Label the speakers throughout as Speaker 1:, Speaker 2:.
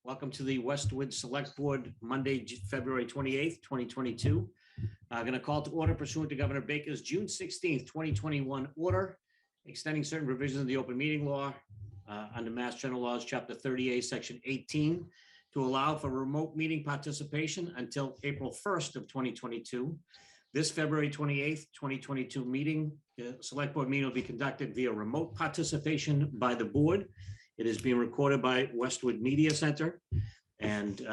Speaker 1: Welcome to the Westwood Select Board, Monday, February 28th, 2022. I'm going to call to order pursuant to Governor Baker's June 16th, 2021 order, extending certain provisions of the open meeting law under Mass General Laws, Chapter 38, Section 18, to allow for remote meeting participation until April 1st of 2022. This February 28th, 2022 meeting, Select Board meeting will be conducted via remote participation by the board. It is being recorded by Westwood Media Center and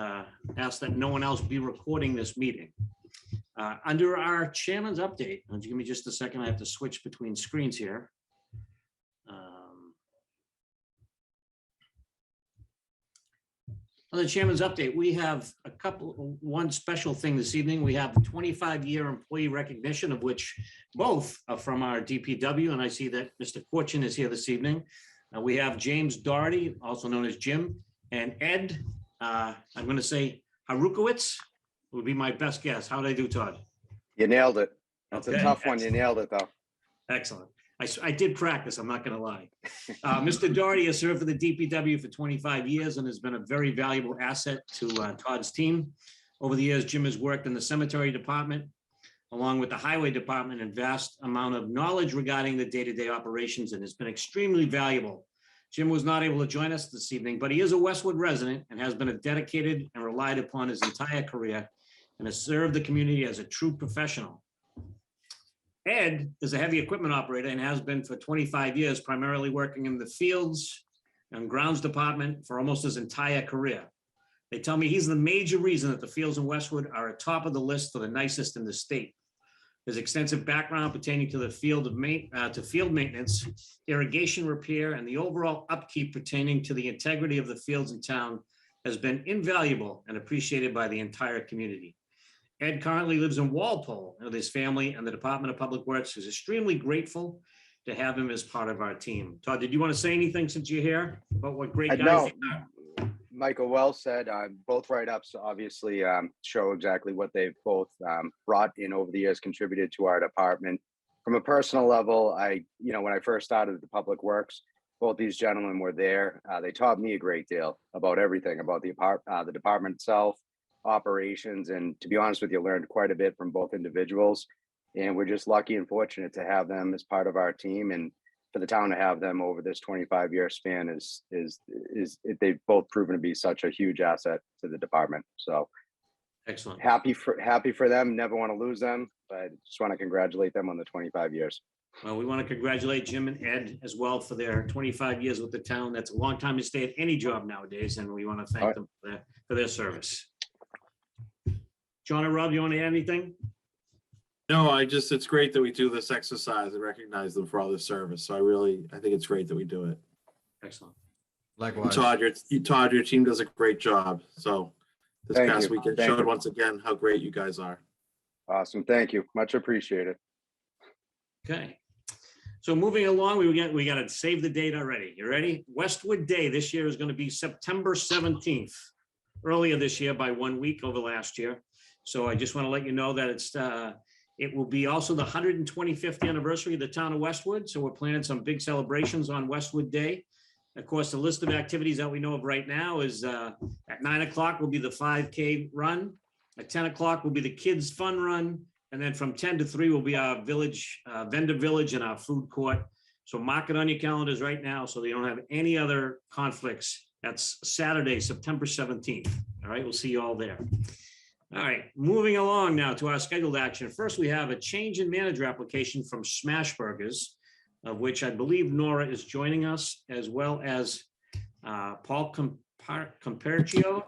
Speaker 1: ask that no one else be recording this meeting. Under our chairman's update, give me just a second, I have to switch between screens here. On the chairman's update, we have one special thing this evening. We have 25-year employee recognition, of which both are from our DPW, and I see that Mr. Fortune is here this evening. We have James Doherty, also known as Jim, and Ed, I'm going to say Harukowitz would be my best guess. How did I do, Todd?
Speaker 2: You nailed it. That's
Speaker 1: Okay.
Speaker 2: a tough one. You nailed it, though.
Speaker 1: Excellent. I did practice, I'm not going to lie. Mr. Doherty has served for the DPW for 25 years and has been a very valuable asset to Todd's team. Over the years, Jim has worked in the cemetery department, along with the highway department, and vast amount of knowledge regarding the day-to-day operations, and has been extremely valuable. Jim was not able to join us this evening, but he is a Westwood resident and has been a dedicated and relied upon his entire career and has served the community as a true professional. Ed is a heavy equipment operator and has been for 25 years, primarily working in the fields and grounds department for almost his entire career. They tell me he's the major reason that the fields in Westwood are at top of the list for the nicest in the state. His extensive background pertaining to the field maintenance, irrigation repair, and the overall upkeep pertaining to the integrity of the fields in town has been invaluable and appreciated by the entire community. Ed currently lives in Walpole with his family, and the Department of Public Works is extremely grateful to have him as part of our team. Todd, did you want to say anything since you're here about what great guys
Speaker 2: No.
Speaker 1: they are?
Speaker 2: Michael, well said. Both write-ups obviously show exactly what they've both brought in over the years, contributed to our department. From a personal level, when I first started at the Public Works, both these gentlemen were there. They taught me a great deal about everything, about the department itself, operations, and to be honest with you, learned quite a bit from both individuals. And we're just lucky and fortunate to have them as part of our team, and for the town to have them over this 25-year span is they've both proven to be such a huge asset to the department. So
Speaker 1: Excellent.
Speaker 2: Happy for them. Never want to lose them, but just want to congratulate them on the 25 years.
Speaker 1: Well, we want to congratulate Jim and Ed as well for their 25 years with the town. That's a long time to stay at any job nowadays, and we want to thank them for their service. John or Rob, you want to add anything?
Speaker 3: No, it's great that we do this exercise and recognize them for all their service. So I think it's great that we do it.
Speaker 1: Excellent.
Speaker 4: Likewise.
Speaker 3: Todd, your team does a great job. So this
Speaker 2: Thank
Speaker 3: past
Speaker 2: you.
Speaker 3: weekend
Speaker 2: Thank
Speaker 3: showed
Speaker 2: you.
Speaker 3: once again how great you guys are.
Speaker 2: Awesome. Thank you. Much appreciated.
Speaker 1: Okay. So moving along, we got to save the date already. You ready? Westwood Day this year is going to be September 17th, earlier this year by 1 week over last year. So I just want to let you know that it will be also the 125th anniversary of the town of Westwood. So we're planning some big celebrations on Westwood Day. Of course, the list of activities that we know of right now is at 9 o'clock will be the 5K run. At 10 o'clock will be the kids fun run. And then from 10 to 3 will be our village, vendor village and our food court. So mark it on your calendars right now so that you don't have any other conflicts. That's Saturday, September 17th. All right, we'll see you all there. All right, moving along now to our scheduled action. First, we have a change in manager application from Smash Burgers, of which I believe Nora is joining us, as well as Paul Compercio.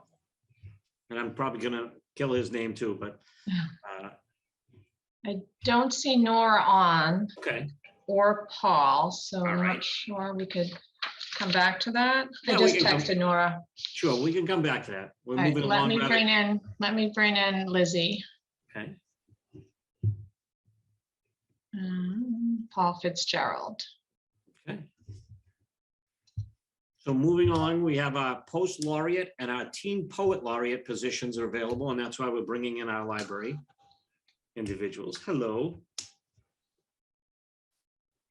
Speaker 1: And I'm probably going to kill his name too, but.
Speaker 5: I don't see Nora on
Speaker 1: Okay.
Speaker 5: or Paul, so I'm
Speaker 1: right.
Speaker 5: not sure we could come back to that.
Speaker 1: Yeah,
Speaker 5: I
Speaker 1: we
Speaker 5: just
Speaker 1: can come-
Speaker 5: texted Nora.
Speaker 1: Sure, we can come back to that. We're
Speaker 5: All right,
Speaker 1: moving
Speaker 5: let
Speaker 1: along.
Speaker 5: me
Speaker 1: rather-
Speaker 5: bring in Lizzie.
Speaker 1: Okay.
Speaker 5: Paul Fitzgerald.
Speaker 1: Okay. So moving on, we have our post laureate and our teen poet laureate positions are available, and that's why we're bringing in our library individuals. Hello.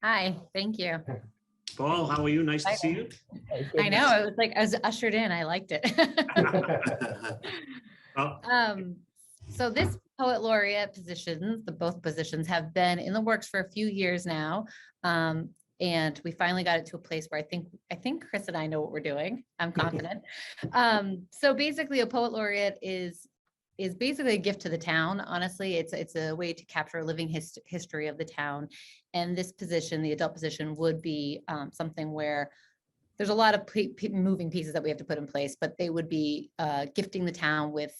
Speaker 6: Hi, thank you.
Speaker 1: Paul, how are you? Nice to see you.
Speaker 4: I know, it was like, I was ushered in, I liked it.
Speaker 1: Oh,
Speaker 4: So this poet laureate positions, both positions have been in the works for a few years now. And we finally got it to a place where I think Chris and I know what we're doing. I'm confident. So basically a poet laureate is basically a gift to the town. Honestly, it's a way to capture a living history of the town. And this position, the adult position, would be something where there's a lot of moving pieces that we have to put in place, but they would be gifting the town with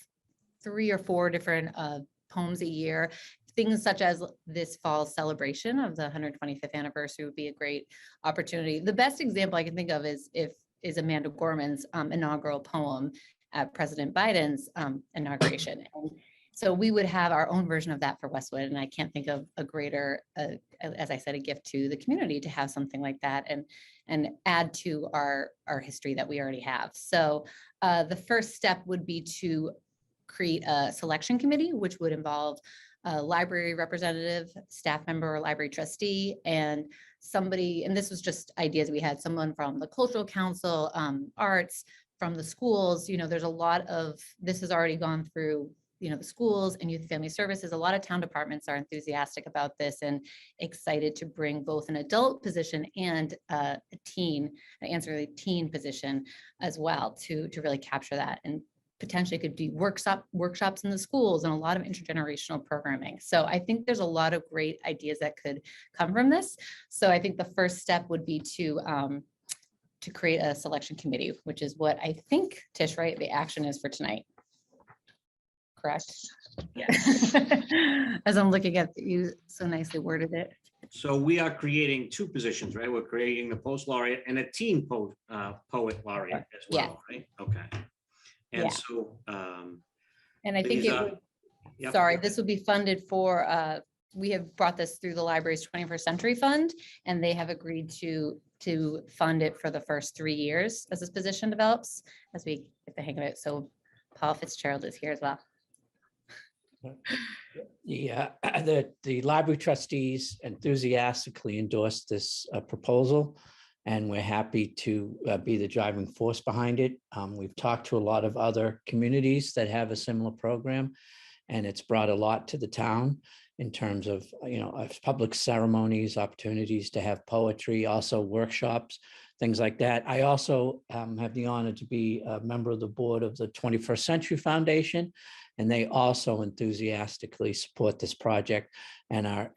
Speaker 4: 3 or 4 different poems a year. Things such as this fall's celebration of the 125th anniversary would be a great opportunity. The best example I can think of is Amanda Gorman's inaugural poem at President Biden's inauguration. And so we would have our own version of that for Westwood. And I can't think of a greater, as I said, a gift to the community to have something like that and add to our history that we already have. So the first step would be to create a selection committee, which would involve a library representative, staff member, or library trustee, and somebody, and this was just ideas we had, someone from the cultural council, arts, from the schools. There's a lot of, this has already gone through, the schools and youth and family services. A lot of town departments are enthusiastic about this and excited to bring both an adult position and a teen, an ancillary teen position as well to really capture that. And potentially could be workshops in the schools and a lot of intergenerational programming. So I think there's a lot of great ideas that could come from this. So I think the first step would be to create a selection committee, which is what I think, Tish, right, the action is for tonight. Correct?
Speaker 1: yes.
Speaker 4: As I'm looking at, you so nicely worded it.
Speaker 1: So we are creating 2 positions, right? We're creating the post laureate and a teen poet laureate as well, right? Okay. And
Speaker 4: Yeah.
Speaker 1: so,
Speaker 4: And I think
Speaker 1: these
Speaker 4: it
Speaker 1: are-
Speaker 4: would,
Speaker 1: yep.
Speaker 4: sorry, this would be funded for, we have brought this through the library's 21st Century Fund, and they have agreed to fund it for the first 3 years as this position develops, as we get the hang of it. So Paul Fitzgerald is here as well.
Speaker 6: Yeah, the library trustees enthusiastically endorsed this proposal, and we're happy to be the driving force behind it. We've talked to a lot of other communities that have a similar program, and it's brought a lot to the town in terms of, of public ceremonies, opportunities to have poetry, also workshops, things like that. I also have the honor to be a member of the board of the 21st Century Foundation, and they also enthusiastically support this project and are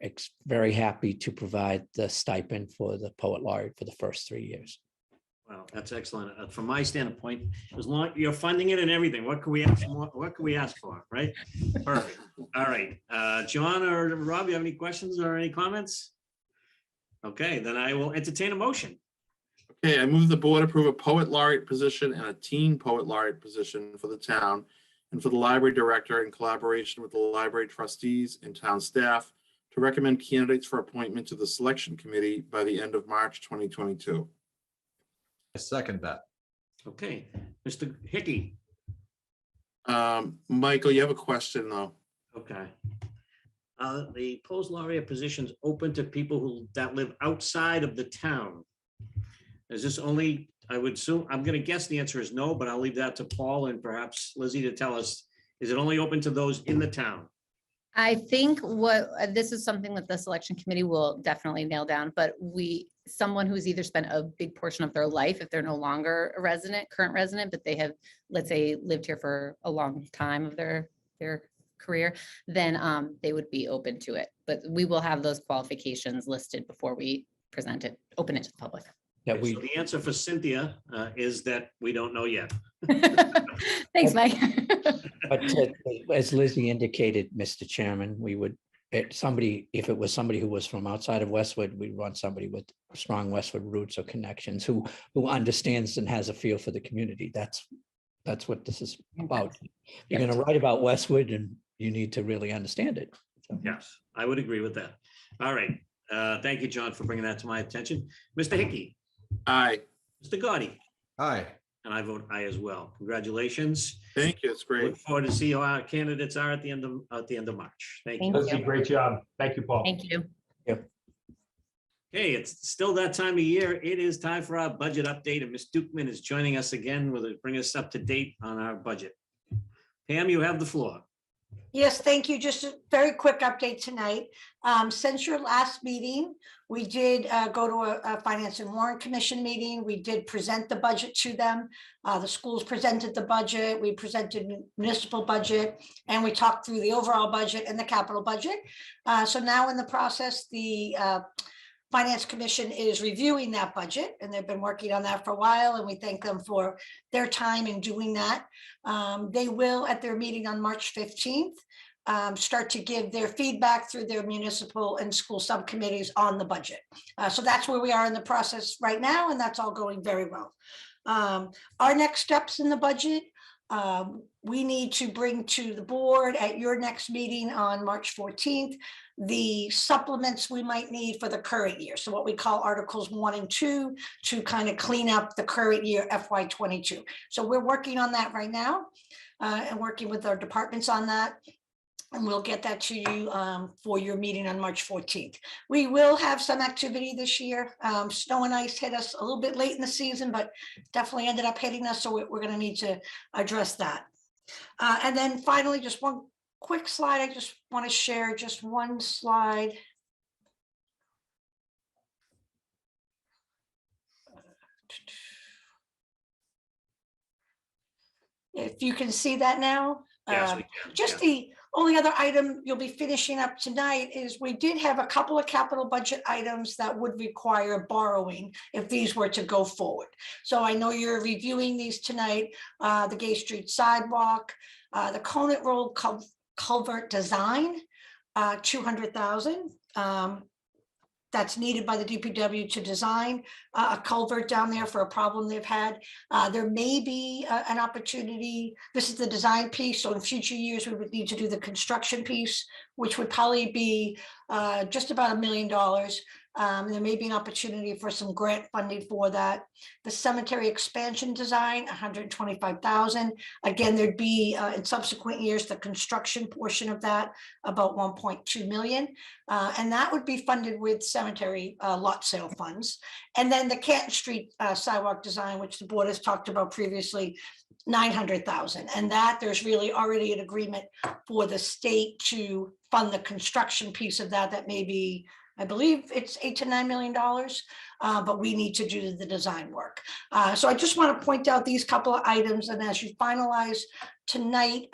Speaker 6: very happy to provide the stipend for the poet laureate for the first 3 years.
Speaker 1: Wow, that's excellent. From my standpoint, as long as you're funding it and everything, what can we ask more? What can we ask for, right? Perfect. All right, John or Rob, you have any questions or any comments? Okay, then I will entertain a motion.
Speaker 3: Okay, I move the board approve a poet laureate position and a teen poet laureate position for the town and for the library director in collaboration with the library trustees and town staff to recommend candidates for appointment to the selection committee by the end of March 2022.
Speaker 7: I second that.
Speaker 1: Okay, Mr. Hickey.
Speaker 3: Michael, you have a question though.
Speaker 1: Okay. The post laureate positions open to people that live outside of the town. Is this only, I would assume, I'm going to guess the answer is no, but I'll leave that to Paul and perhaps Lizzie to tell us, is it only open to those in the town?
Speaker 4: I think this is something that the selection committee will definitely nail down, but someone who's either spent a big portion of their life, if they're no longer a current resident, but they have, let's say, lived here for a long time of their career, then they would be open to it. But we will have those qualifications listed before we open it to the public.
Speaker 6: That
Speaker 1: So the answer for Cynthia is that we don't know yet.
Speaker 4: Thanks, Mike.
Speaker 6: But as Lizzie indicated, Mr. Chairman, we would, if it was somebody who was from outside of Westwood, we'd want somebody with strong Westwood roots or connections who understands and has a feel for the community. That's what this is about. You're going to write about Westwood and you need to really understand it. So.
Speaker 1: Yes, I would agree with that. All right. Thank you, John, for bringing that to my attention. Mr. Hickey.
Speaker 3: Aye.
Speaker 1: Mr. Gotti.
Speaker 7: Aye.
Speaker 1: And I vote aye as well. Congratulations.
Speaker 3: Thank you. It's great.
Speaker 1: Look forward to see how our candidates are at the end of March. Thank you.
Speaker 4: Thank
Speaker 8: Lizzie, great job. Thank you, Paul.
Speaker 4: Thank you.
Speaker 6: Yep.
Speaker 1: Okay, it's still that time of year. It is time for our budget update, and Ms. Dukeman is joining us again with bring us up to date on our budget. Pam, you have the floor.
Speaker 8: Yes, thank you. Just a very quick update tonight. Since your last meeting, we did go to a Finance and Warrant Commission meeting. We did present the budget to them. The schools presented the budget. We presented municipal budget, and we talked through the overall budget and the capital budget. So now in the process, the Finance Commission is reviewing that budget, and they've been working on that for a while, and we thank them for their time in doing that. They will, at their meeting on March 15th, start to give their feedback through their municipal and school subcommittees on the budget. So that's where we are in the process right now, and that's all going very well. Our next steps in the budget, we need to bring to the board at your next meeting on March 14th, the supplements we might need for the current year. So what we call Articles 1 and 2 to kind of clean up the current year FY22. So we're working on that right now and working with our departments on that. And we'll get that to you for your meeting on March 14th. We will have some activity this year. Snow and ice hit us a little bit late in the season, but definitely ended up hitting us. So we're going to need to address that. And then finally, just one quick slide. I just want to share just one slide. If you can see that now.
Speaker 1: Yes, we can.
Speaker 8: Just
Speaker 1: Yeah.
Speaker 8: the only other item you'll be finishing up tonight is we did have a couple of capital budget items that would require borrowing if these were to go forward. So I know you're reviewing these tonight, the Gay Street Sidewalk, the Conant Road culvert design, 200,000. That's needed by the DPW to design a culvert down there for a problem they've had. There may be an opportunity. This is the design piece. So in future years, we would need to do the construction piece, which would probably be just about $1 million. There may be an opportunity for some grant funding for that. The cemetery expansion design, 125,000. Again, there'd be in subsequent years, the construction portion of that, about 1.2 million. And that would be funded with cemetery lot sale funds. And then the Canton Street sidewalk design, which the board has talked about previously, 900,000. And that there's really already an agreement for the state to fund the construction piece of that. That may be, I believe it's $8 to $9 million, but we need to do the design work. So I just want to point out these couple of items, and as you finalize tonight,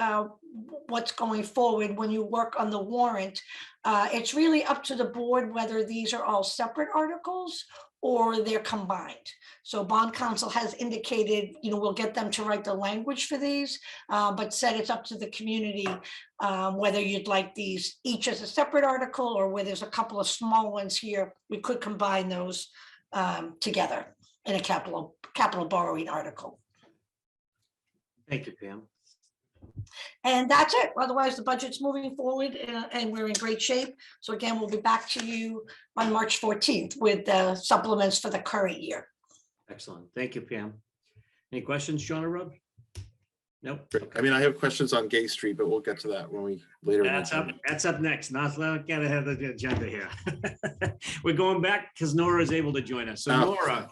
Speaker 8: what's going forward when you work on the warrant, it's really up to the board whether these are all separate articles or they're combined. So bond counsel has indicated, we'll get them to write the language for these, but said it's up to the community whether you'd like these each as a separate article or where there's a couple of small ones here, we could combine those together in a capital borrowing article.
Speaker 1: Thank you, Pam.
Speaker 8: And that's it. Otherwise, the budget's moving forward and we're in great shape. So again, we'll be back to you on March 14th with the supplements for the current year.
Speaker 1: Excellent. Thank you, Pam. Any questions, John or Rob? Nope.
Speaker 3: I mean, I have questions on Gay Street, but we'll get to that when we later.
Speaker 1: That's up next. Not get ahead of the agenda here. We're going back because Nora is able to join us. So Nora,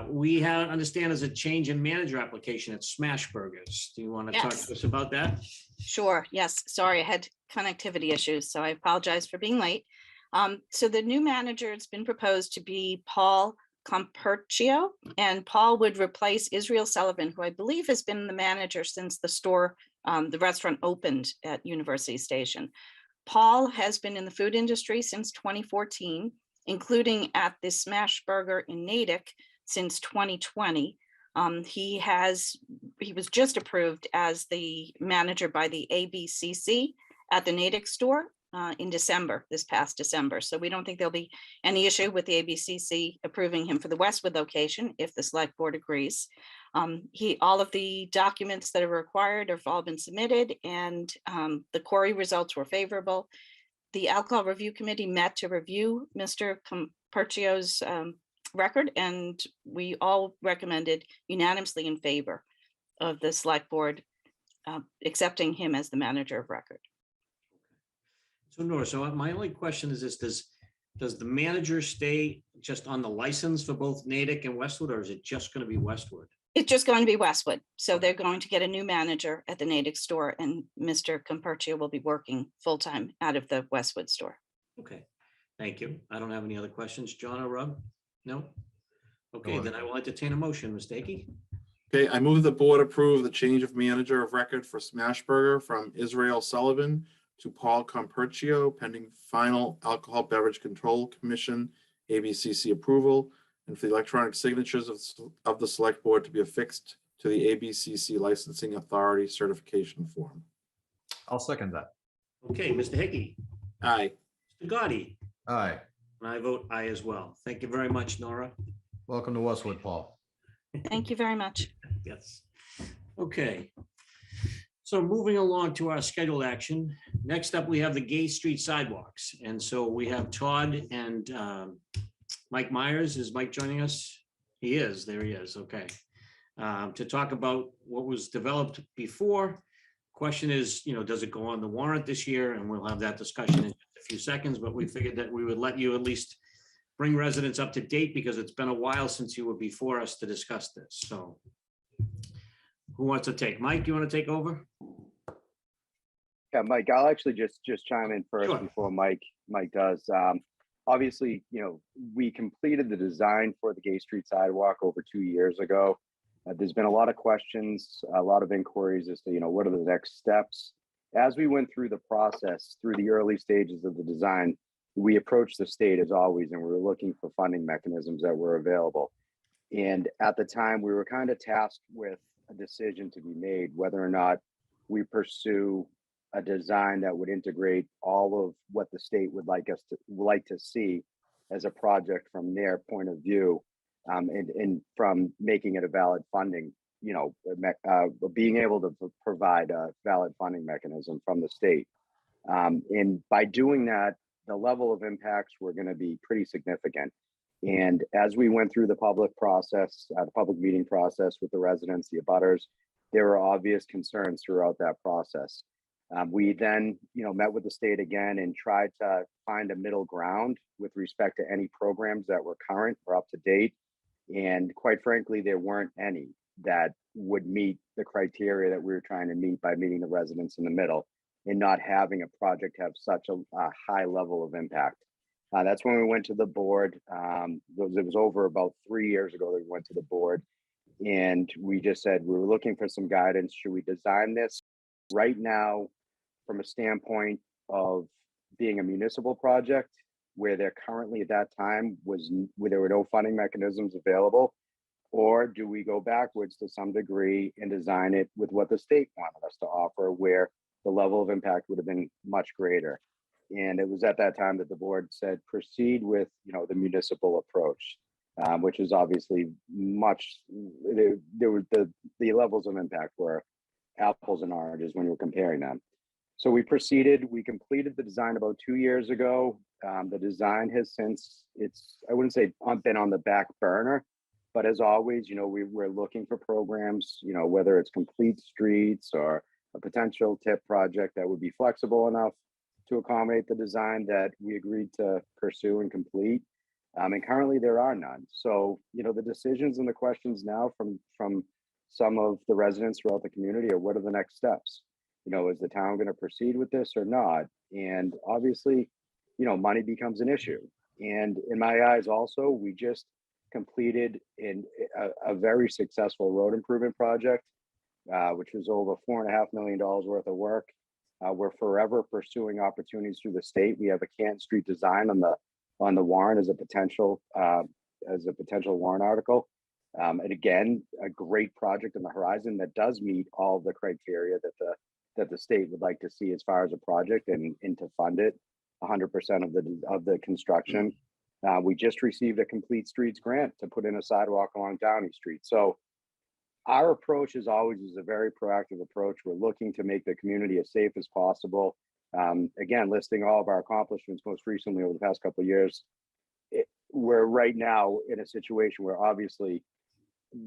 Speaker 1: we understand there's a change in manager application at Smash Burgers. Do you want to talk to us about that?
Speaker 9: Sure. Yes. Sorry, I had connectivity issues, so I apologize for being late. So the new manager has been proposed to be Paul Compercio, and Paul would replace Israel Sullivan, who I believe has been the manager since the restaurant opened at University Station. Paul has been in the food industry since 2014, including at the Smash Burger in Natick since 2020. He was just approved as the manager by the ABCC at the Natick store in December, this past December. So we don't think there'll be any issue with the ABCC approving him for the Westwood location if the select board agrees. All of the documents that are required have all been submitted, and the query results were favorable. The Alcohol Review Committee met to review Mr. Compercio's record, and we all recommended unanimously in favor of the select board accepting him as the manager of record.
Speaker 1: So Nora, so my only question is this: does the manager stay just on the license for both Natick and Westwood, or is it just going to be Westwood?
Speaker 9: It's just going to be Westwood. So they're going to get a new manager at the Natick store, and Mr. Compercio will be working full-time out of the Westwood store.
Speaker 1: Okay, thank you. I don't have any other questions. John or Rob? No? Okay,
Speaker 7: No.
Speaker 1: then I will entertain a motion, Mr. Hickey.
Speaker 3: Okay, I move the board approve the change of manager of record for Smashburger from Israel Sullivan to Paul Compercio pending final Alcohol Beverage Control Commission, ABCC approval, and for the electronic signatures of the select board to be affixed to the ABCC licensing authority certification form.
Speaker 7: I'll second that.
Speaker 1: Okay, Mr. Hickey,
Speaker 3: Aye.
Speaker 1: Mr. Gotti,
Speaker 7: Aye.
Speaker 1: and I vote aye as well. Thank you very much, Nora.
Speaker 7: Welcome to Westwood, Paul.
Speaker 9: Thank you very much.
Speaker 1: Yes. Okay. So moving along to our scheduled action. Next up, we have the Gay Street Sidewalks. And so we have Todd and Mike Myers. Is Mike joining us? He is. There he is. Okay. To talk about what was developed before. Question is, does it go on the warrant this year? And we'll have that discussion in just a few seconds, but we figured that we would let you at least bring residents up to date because it's been a while since you were before us to discuss this. So who wants to take? Mike, you want to take over?
Speaker 2: Yeah, Mike, I'll actually just chime in first
Speaker 1: Sure.
Speaker 2: before Mike does. Obviously, we completed the design for the Gay Street sidewalk over 2 years ago. There's been a lot of questions, a lot of inquiries as to, what are the next steps. As we went through the process, through the early stages of the design, we approached the state as always, and we were looking for funding mechanisms that were available. And at the time, we were kind of tasked with a decision to be made, whether or not we pursue a design that would integrate all of what the state would like to see as a project from their point of view, and from making it a valid funding, being able to provide a valid funding mechanism from the state. And by doing that, the level of impacts were going to be pretty significant. And as we went through the public process, the public meeting process with the residents, the abutters, there were obvious concerns throughout that process. We then, met with the state again and tried to find a middle ground with respect to any programs that were current or up to date. And quite frankly, there weren't any that would meet the criteria that we were trying to meet by meeting the residents in the middle and not having a project have such a high level of impact. That's when we went to the board. It was over about 3 years ago that we went to the board, and we just said we were looking for some guidance. Should we design this right now from a standpoint of being a municipal project where there currently at that time where there were no funding mechanisms available, or do we go backwards to some degree and design it with what the state wanted us to offer, where the level of impact would have been much greater? And it was at that time that the board said, proceed with, the municipal approach, which is obviously much, there were the levels of impact were apples and oranges when you were comparing them. So we proceeded, we completed the design about 2 years ago. The design has since, I wouldn't say been on the back burner, but as always, we're looking for programs, whether it's complete streets or a potential TIP project that would be flexible enough to accommodate the design that we agreed to pursue and complete. And currently there are none. So, the decisions and the questions now from some of the residents throughout the community are, what are the next steps? Is the town going to proceed with this or not? And obviously, money becomes an issue. And in my eyes also, we just completed a very successful road improvement project, which was over $4.5 million worth of work. We're forever pursuing opportunities through the state. We have a Canton Street design on the warrant as a potential warrant article. And again, a great project on the horizon that does meet all the criteria that the state would like to see as far as a project and to fund it 100% of the construction. We just received a Complete Streets grant to put in a sidewalk along Downey Street. So our approach is always a very proactive approach. We're looking to make the community as safe as possible. Again, listing all of our accomplishments most recently over the past couple of years. We're right now in a situation where obviously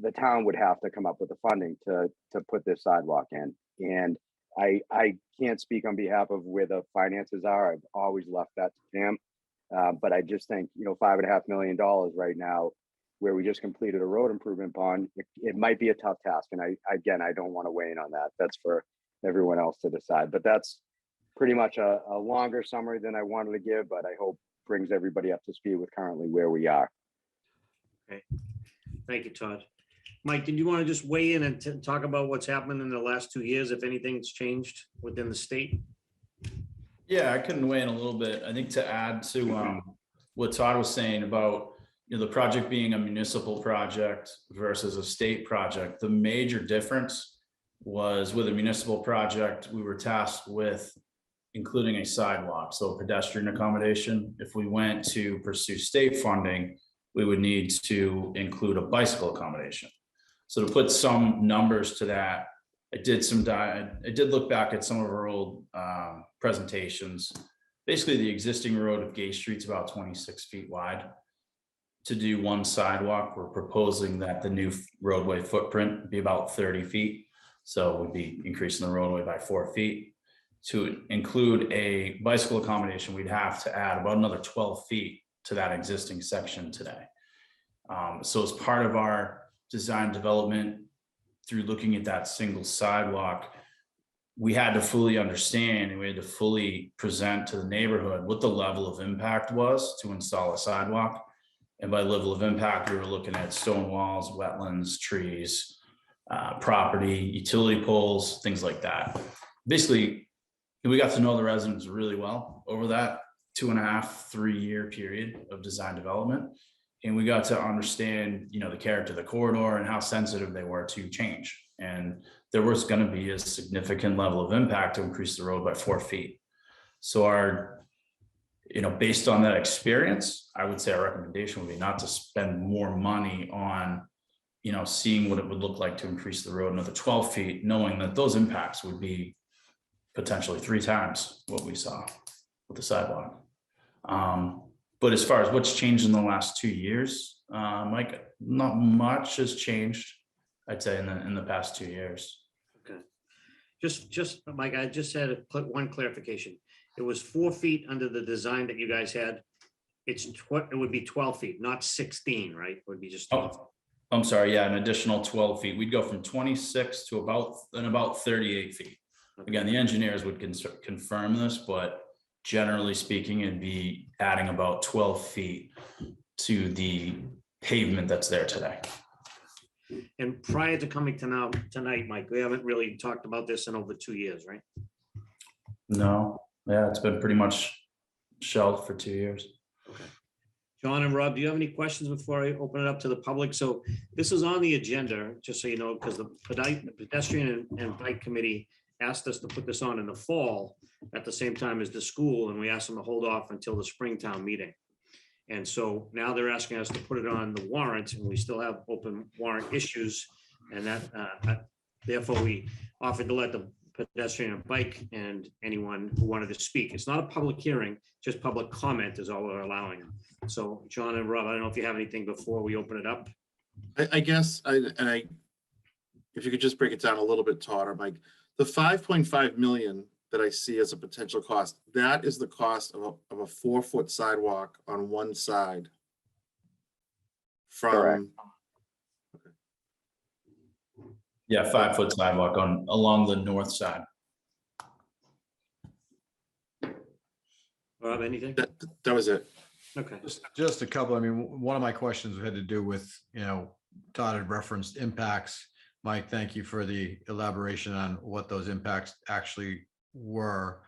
Speaker 2: the town would have to come up with the funding to put this sidewalk in. And I can't speak on behalf of where the finances are. I've always left that to them. But I just think, $5.5 million right now, where we just completed a road improvement bond, it might be a tough task. And I don't want to weigh in on that. That's for everyone else to decide. But that's pretty much a longer summary than I wanted to give, but I hope brings everybody up to speed with currently where we are.
Speaker 1: Okay, thank you, Todd. Mike, did you want to just weigh in and talk about what's happened in the last 2 years, if anything's changed within the state?
Speaker 10: Yeah, I couldn't weigh in a little bit. I think to add to what Todd was saying about the project being a municipal project versus a state project, the major difference was with a municipal project, we were tasked with including a sidewalk, so pedestrian accommodation. If we went to pursue state funding, we would need to include a bicycle accommodation. So to put some numbers to that, I did look back at some of our old presentations. Basically, the existing road of Gay Street's about 26 feet wide. To do one sidewalk, we're proposing that the new roadway footprint be about 30 feet. So we'd be increasing the roadway by 4 feet. To include a bicycle accommodation, we'd have to add about another 12 feet to that existing section today. So as part of our design development, through looking at that single sidewalk, we had to fully understand and we had to fully present to the neighborhood what the level of impact was to install a sidewalk. And by level of impact, we were looking at stone walls, wetlands, trees, property, utility poles, things like that. Basically, we got to know the residents really well over that 2.5-3 year period of design development. And we got to understand, the character of the corridor and how sensitive they were to change. And there was going to be a significant level of impact to increase the road by 4 feet. So based on that experience, I would say our recommendation would be not to spend more money on, seeing what it would look like to increase the road another 12 feet, knowing that those impacts would be potentially 3 times what we saw with the sidewalk. But as far as what's changed in the last 2 years, Mike, not much has changed, I'd say, in the past 2 years.
Speaker 1: Okay. Just Mike, I just had one clarification. It was 4 feet under the design that you guys had. It would be 12 feet, not 16, right? It would be just 12.
Speaker 10: Oh, I'm sorry. Yeah, an additional 12 feet. We'd go from 26 to about 38 feet. Again, the engineers would confirm this, but generally speaking, it'd be adding about 12 feet to the pavement that's there today.
Speaker 1: And prior to coming to tonight, Mike, we haven't really talked about this in over 2 years, right?
Speaker 10: No, yeah, it's been pretty much shelved for 2 years.
Speaker 1: Okay. John and Rob, do you have any questions before I open it up to the public? So this is on the agenda, just so you know, because the pedestrian and bike committee asked us to put this on in the fall at the same time as the school, and we asked them to hold off until the Springtown meeting. And so now they're asking us to put it on the warrant, and we still have open warrant issues. And that therefore we offered to let the pedestrian and bike and anyone who wanted to speak. It's not a public hearing, just public comment is all we're allowing. So John and Rob, I don't know if you have anything before we open it up.
Speaker 3: I guess, if you could just break it down a little bit, Todd or Mike, the 5.5 million that I see as a potential cost, that is the cost of a 4-foot sidewalk on one side
Speaker 2: Correct.
Speaker 3: from.
Speaker 10: Yeah, 5-foot sidewalk along the north side.
Speaker 1: Rob, anything?
Speaker 3: That was it.
Speaker 1: Okay.
Speaker 7: Just a couple. I mean, one of my questions had to do with, Todd had referenced impacts. Mike, thank you for the elaboration on what those impacts actually were.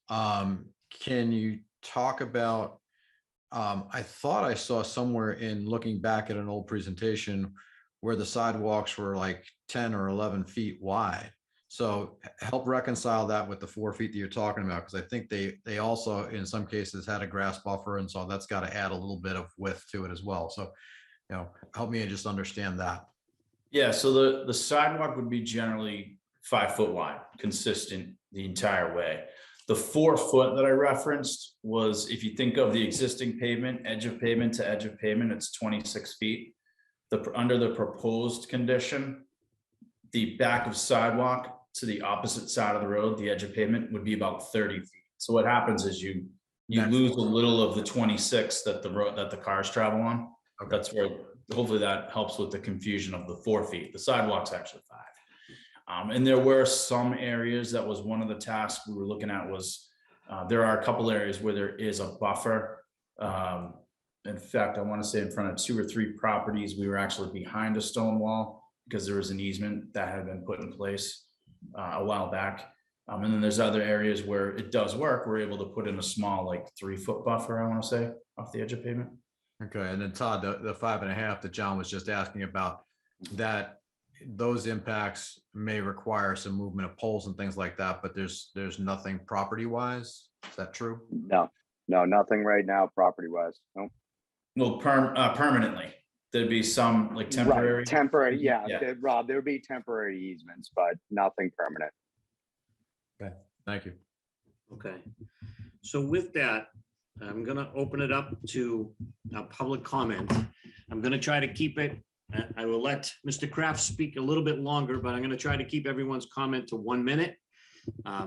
Speaker 7: Can you talk about, I thought I saw somewhere in looking back at an old presentation where the sidewalks were like 10 or 11 feet wide. So help reconcile that with the 4 feet that you're talking about, because I think they also in some cases had a grass buffer, and so that's got to add a little bit of width to it as well. So, help me just understand that.
Speaker 10: Yeah, so the sidewalk would be generally 5 foot wide, consistent the entire way. The 4 foot that I referenced was, if you think of the existing pavement, edge of pavement to edge of pavement, it's 26 feet. Under the proposed condition, the back of sidewalk to the opposite side of the road, the edge of pavement would be about 30 feet. So what happens is you you
Speaker 7: Next
Speaker 10: lose a
Speaker 7: one.
Speaker 10: little of the 26 that the road, that the cars travel on.
Speaker 7: Okay.
Speaker 10: That's where, hopefully that helps with the confusion of the 4 feet. The sidewalk's actually 5. And there were some areas, that was one of the tasks we were looking at was, there are a couple areas where there is a buffer. In fact, I want to say in front of 2 or 3 properties, we were actually behind a stone wall because there was an easement that had been put in place a while back. And then there's other areas where it does work. We're able to put in a small, like 3-foot buffer, I want to say, off the edge of pavement.
Speaker 7: Okay, and then Todd, the 5.5 that John was just asking about, that those impacts may require some movement of poles and things like that, but there's nothing property wise. Is that true?
Speaker 2: No, nothing right now, property wise. No.
Speaker 10: Well, permanently, there'd be some like temporary.
Speaker 2: Right, temporary, yeah,
Speaker 10: Yeah.
Speaker 2: Rob, there would be temporary easements, but nothing permanent.
Speaker 7: Thank you.
Speaker 1: Okay. So with that, I'm gonna open it up to public comment. I'm gonna try to keep it, I will let Mr. Kraft speak a little bit longer, but I'm gonna try to keep everyone's comment to 1 minute.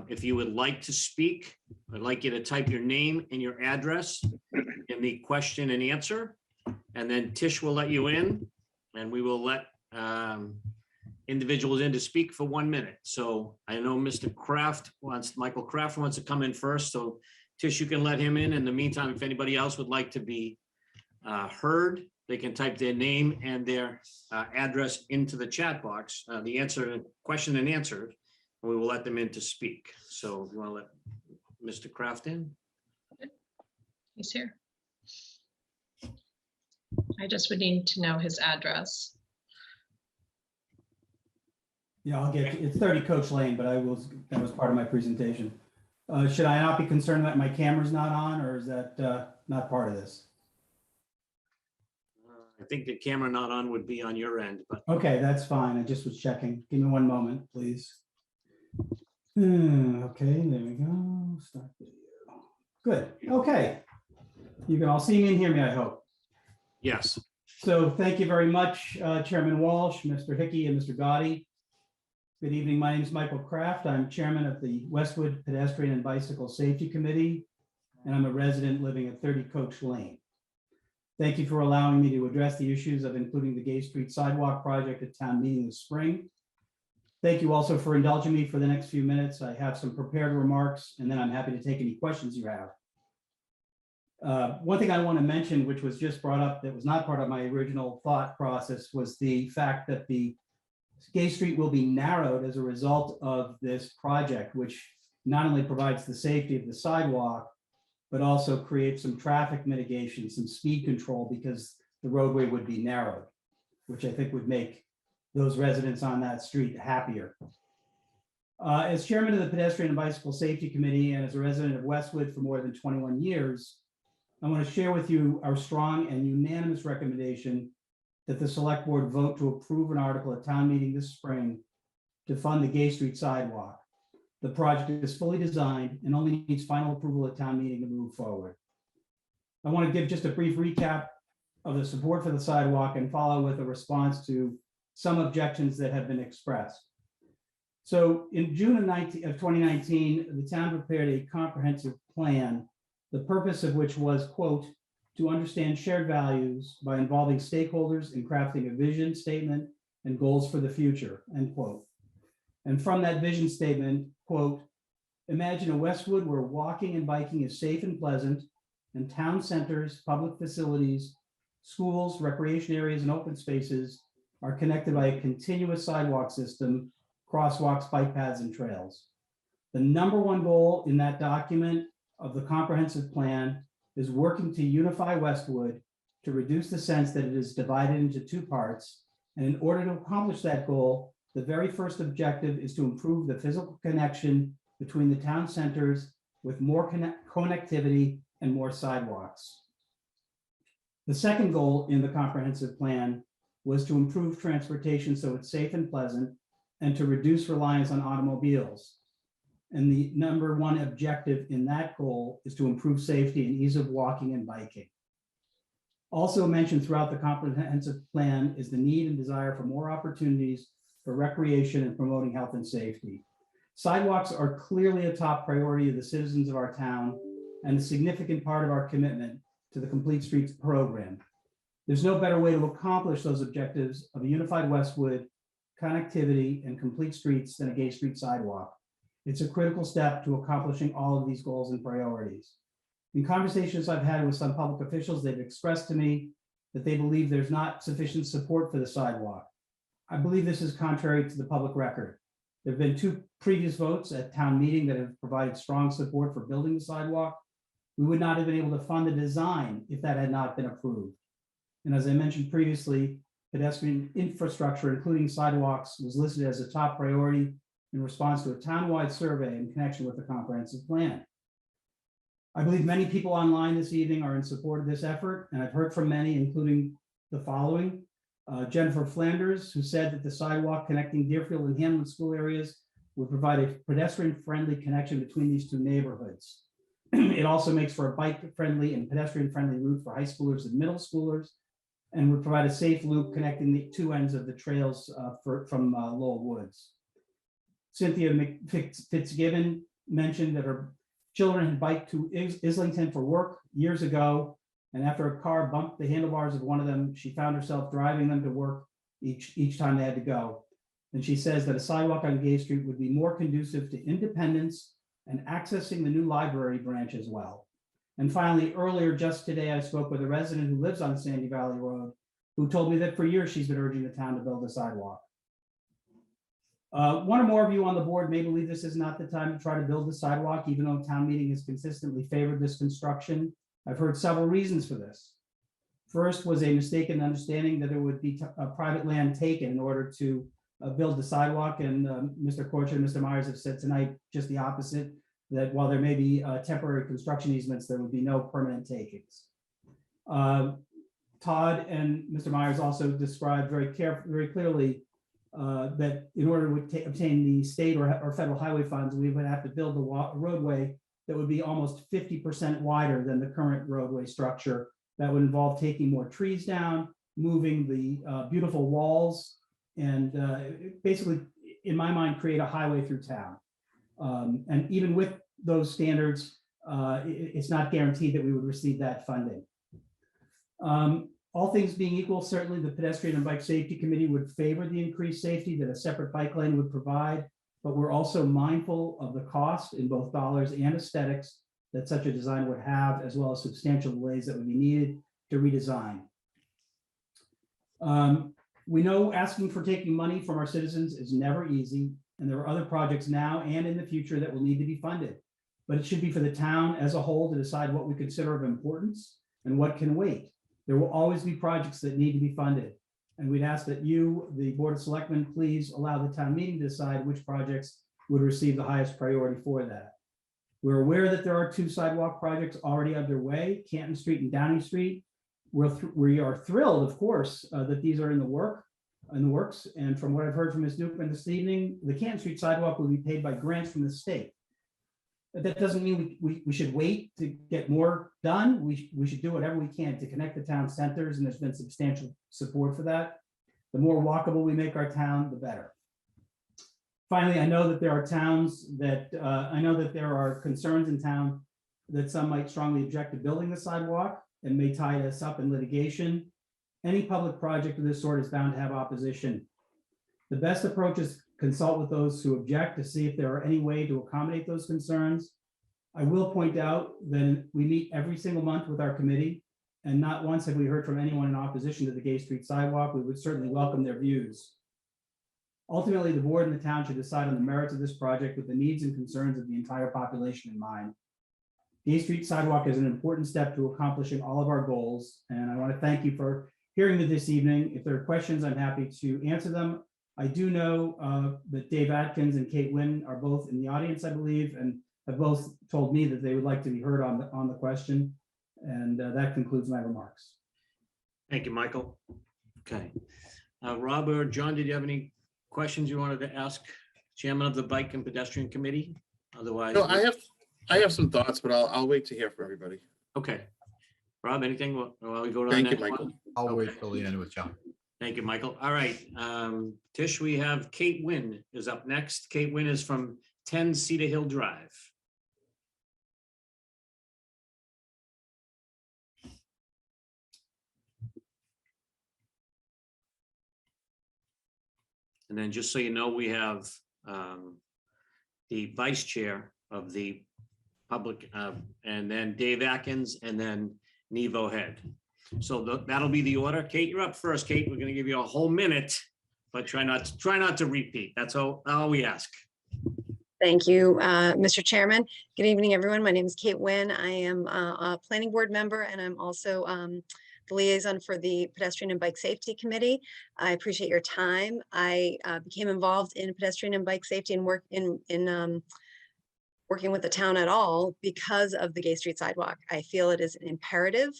Speaker 1: If you would like to speak, I'd like you to type your name and your address in the question and answer. And then Tish will let you in and we will let individuals in to speak for 1 minute. So I know Mr. Kraft Michael Kraft wants to come in first. So Tish, you can let him in. In the meantime, if anybody else would like to be heard, they can type their name and their address into the chat box, the answer, question and answer, and we will let them in to speak. So if you want to let Mr. Kraft in.
Speaker 5: He's here. I just would need to know his address.
Speaker 11: Yeah, I'll get, it's 30 Coach Lane, but that was part of my presentation. Should I not be concerned that my camera's not on, or is that not part of this?
Speaker 1: I think the camera not on would be on your end, but
Speaker 11: Okay, that's fine. I just was checking. Give me 1 moment, please. Okay, there we go. Start video. Good, okay. You can all see me and hear me, I hope.
Speaker 1: yes.
Speaker 11: So thank you very much, Chairman Walsh, Mr. Hickey, and Mr. Gotti. Good evening. My name is Michael Kraft. I'm chairman of the Westwood Pedestrian and Bicycle Safety Committee, and I'm a resident living at 30 Coach Lane. Thank you for allowing me to address the issues of including the Gay Street Sidewalk project at town meeting this spring. Thank you also for indulging me for the next few minutes. I have some prepared remarks, and then I'm happy to take any questions you have. One thing I want to mention, which was just brought up that was not part of my original thought process, was the fact that the Gay Street will be narrowed as a result of this project, which not only provides the safety of the sidewalk, but also creates some traffic mitigation, some speed control, because the roadway would be narrowed, which I think would make those residents on that street happier. As chairman of the Pedestrian and Bicycle Safety Committee and as a resident of Westwood for more than 21 years, I want to share with you our strong and unanimous recommendation that the select board vote to approve an article at town meeting this spring to fund the Gay Street sidewalk. The project is fully designed and only needs final approval at town meeting to move forward. I want to give just a brief recap of the support for the sidewalk and follow with a response to some objections that have been expressed. So in June of 2019, the town prepared a comprehensive plan, the purpose of which was, quote, to understand shared values by involving stakeholders in crafting a vision statement and goals for the future, end quote. And from that vision statement, quote, imagine a Westwood where walking and biking is safe and pleasant, and town centers, public facilities, schools, recreation areas, and open spaces are connected by a continuous sidewalk system, crosswalks, bike paths, and trails. The number one goal in that document of the comprehensive plan is working to unify Westwood to reduce the sense that it is divided into 2 parts. And in order to accomplish that goal, the very first objective is to improve the physical connection between the town centers with more connectivity and more sidewalks. The second goal in the comprehensive plan was to improve transportation so it's safe and pleasant and to reduce reliance on automobiles. And the number one objective in that goal is to improve safety and ease of walking and biking. Also mentioned throughout the comprehensive plan is the need and desire for more opportunities for recreation and promoting health and safety. Sidewalks are clearly a top priority of the citizens of our town, and a significant part of our commitment to the Complete Streets program. There's no better way to accomplish those objectives of a unified Westwood, connectivity, and complete streets than a Gay Street sidewalk. It's a critical step to accomplishing all of these goals and priorities. In conversations I've had with some public officials, they've expressed to me that they believe there's not sufficient support for the sidewalk. I believe this is contrary to the public record. There have been 2 previous votes at town meeting that have provided strong support for building the sidewalk. We would not have been able to fund the design if that had not been approved. And as I mentioned previously, pedestrian infrastructure, including sidewalks, was listed as a top priority in response to a townwide survey in connection with the comprehensive plan. I believe many people online this evening are in support of this effort, and I've heard from many, including the following. Jennifer Flanders, who said that the sidewalk connecting Deerfield and Hamlin school areas would provide a pedestrian-friendly connection between these 2 neighborhoods. It also makes for a bike-friendly and pedestrian-friendly route for high schoolers and middle schoolers, and would provide a safe loop connecting the 2 ends of the trails from Lowell Woods. Cynthia Fitzgibbon mentioned that her children had biked to Islington for work years ago, and after a car bumped the handlebars of one of them, she found herself driving them to work each time they had to go. And she says that a sidewalk on Gay Street would be more conducive to independence and accessing the new library branch as well. And finally, earlier just today, I spoke with a resident who lives on Sandy Valley Road, who told me that for years she's been urging the town to build a sidewalk. One or more of you on the board may believe this is not the time to try to build the sidewalk, even though town meeting has consistently favored this construction. I've heard several reasons for this. First was a mistaken understanding that there would be private land taken in order to build the sidewalk, and Mr. Korcher and Mr. Myers have said tonight just the opposite, that while there may be temporary construction easements, there would be no permanent takings. Todd and Mr. Myers also described very clearly that in order to obtain the state or federal highway funds, we would have to build a roadway that would be almost 50% wider than the current roadway structure. That would involve taking more trees down, moving the beautiful walls, and basically, in my mind, create a highway through town. And even with those standards, it's not guaranteed that we would receive that funding. All things being equal, certainly the Pedestrian and Bike Safety Committee would favor the increased safety that a separate bike lane would provide, but we're also mindful of the cost in both dollars and aesthetics that such a design would have, as well as substantial delays that would be needed to redesign. We know asking for taking money from our citizens is never easy, and there are other projects now and in the future that will need to be funded, but it should be for the town as a whole to decide what we consider of importance and what can wait. There will always be projects that need to be funded, and we'd ask that you, the Board of Selectmen, please allow the town meeting to decide which projects would receive the highest priority for that. We're aware that there are 2 sidewalk projects already underway, Canton Street and Downing Street. We are thrilled, of course, that these are in the works. And from what I've heard from Ms. Newman this evening, the Canton Street sidewalk will be paid by grants from the state. But that doesn't mean we should wait to get more done. We should do whatever we can to connect the town centers, and there's been substantial support for that. The more walkable we make our town, the better. Finally, I know that there are there are concerns in town that some might strongly object to building the sidewalk and may tie us up in litigation. Any public project of this sort is bound to have opposition. The best approach is consult with those who object to see if there are any way to accommodate those concerns. I will point out that we meet every single month with our committee, and not once have we heard from anyone in opposition to the Gay Street sidewalk. We would certainly welcome their views. Ultimately, the board and the town should decide on the merits of this project with the needs and concerns of the entire population in mind. Gay Street sidewalk is an important step to accomplishing all of our goals, and I want to thank you for hearing me this evening. If there are questions, I'm happy to answer them. I do know that Dave Atkins and Kate Wynn are both in the audience, I believe, and have both told me that they would like to be heard on the question. And that concludes my remarks.
Speaker 1: Thank you, Michael. Okay. Rob or John, did you have any questions you wanted to ask Chairman of the Bike and Pedestrian Committee? Otherwise,
Speaker 3: No, I have some thoughts, but I'll wait to hear from everybody.
Speaker 1: okay. Rob, anything while we go to the
Speaker 3: Thank you,
Speaker 1: next
Speaker 3: Michael.
Speaker 1: one?
Speaker 7: I'll wait
Speaker 1: Okay.
Speaker 7: till the end with John.
Speaker 1: Thank you, Michael. All right. Tish, we have Kate Wynn is up next. Kate Wynn is from 10 Cedar Hill Drive. And then just so you know, we have the vice chair of the public, and then Dave Atkins, and then Nevo Head. So that'll be the order. Kate, you're up first. Kate, we're going to give you a whole minute, but try not to repeat. That's all we ask.
Speaker 12: Thank you, Mr. Chairman. Good evening, everyone. My name is Kate Nguyen. I am a planning board member, and I'm also the liaison for the Pedestrian and Bike Safety Committee. I appreciate your time. I became involved in pedestrian and bike safety and working with the town at all because of the Gay Street Sidewalk. I feel it is an imperative,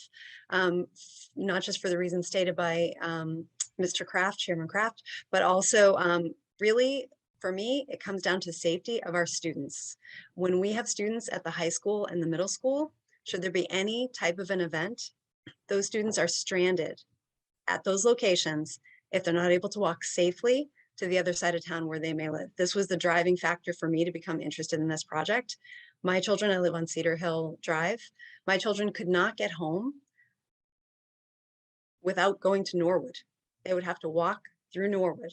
Speaker 12: not just for the reasons stated by Mr. Kraft, Chairman Kraft, but also really, for me, it comes down to safety of our students. When we have students at the high school and the middle school, should there be any type of an event, those students are stranded at those locations if they're not able to walk safely to the other side of town where they may live. This was the driving factor for me to become interested in this project. My children, I live on Cedar Hill Drive. My children could not get home without going to Norwood. They would have to walk through Norwood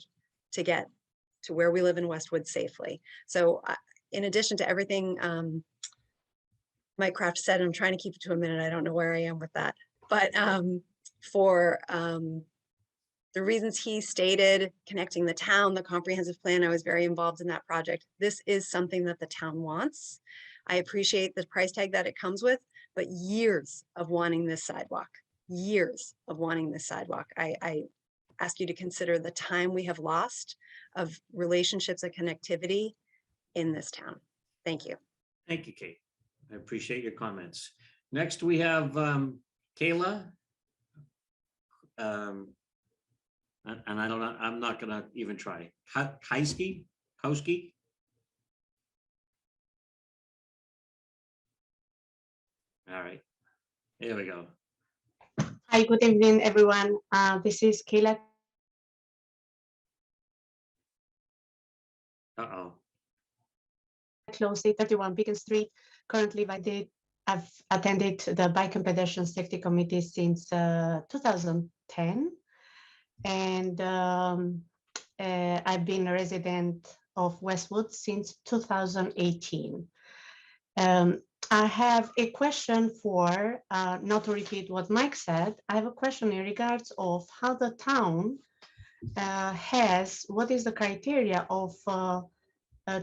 Speaker 12: to get to where we live in Westwood safely. So in addition to everything Mike Kraft said, I'm trying to keep it to a minute. I don't know where I am with that. But for the reasons he stated, connecting the town, the comprehensive plan, I was very involved in that project. This is something that the town wants. I appreciate the price tag that it comes with, but years of wanting this sidewalk, years of wanting this sidewalk. I ask you to consider the time we have lost of relationships and connectivity in this town. Thank you.
Speaker 1: Thank you, Kate. I appreciate your comments. Next, we have Kayla. And I don't know, I'm not gonna even try. Kowski? All right, here we go.
Speaker 13: Hi, good evening, everyone. This is Kayla.
Speaker 1: Uh-oh.
Speaker 13: Close 831 Beacon Street. Currently, I've attended the Bike and Pedestrian Safety Committee since 2010. And I've been a resident of Westwood since 2018. I have a question for, not to repeat what Mike said, I have a question in regards of how the town what is the criteria of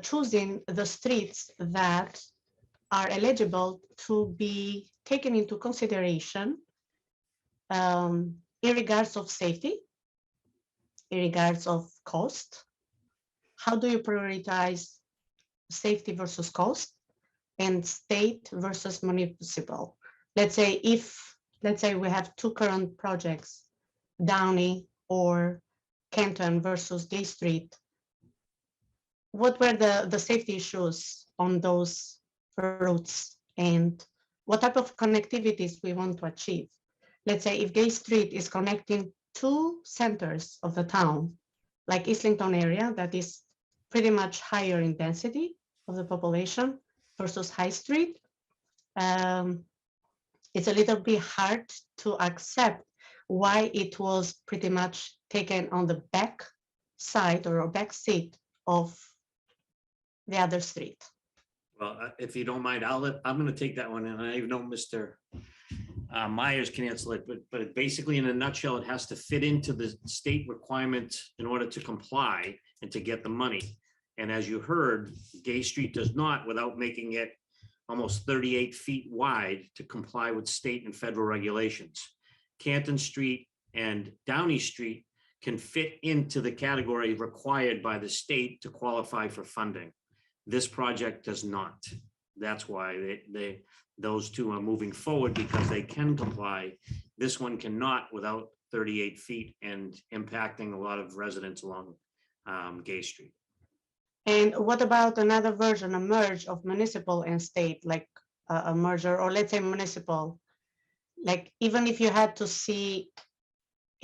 Speaker 13: choosing the streets that are eligible to be taken into consideration in regards of safety, in regards of cost. How do you prioritize safety versus cost and state versus municipal? Let's say we have two current projects, Downey or Kenton versus Gay Street. What were the safety issues on those routes and what type of connectivities we want to achieve? Let's say if Gay Street is connecting two centers of the town, like Islington area, that is pretty much higher in density of the population versus High Street, it's a little bit hard to accept why it was pretty much taken on the back side or back seat of the other street.
Speaker 1: Well, if you don't mind, I'm going to take that one, and I even know Mr. Myers can answer it, but basically, in a nutshell, it has to fit into the state requirement in order to comply and to get the money. And as you heard, Gay Street does not, without making it almost 38 feet wide to comply with state and federal regulations. Canton Street and Downey Street can fit into the category required by the state to qualify for funding. This project does not. That's why those two are moving forward, because they can comply. This one cannot without 38 feet and impacting a lot of residents along Gay Street.
Speaker 13: And what about another version, a merge of municipal and state, like a merger, or let's say municipal? Like even if you had to see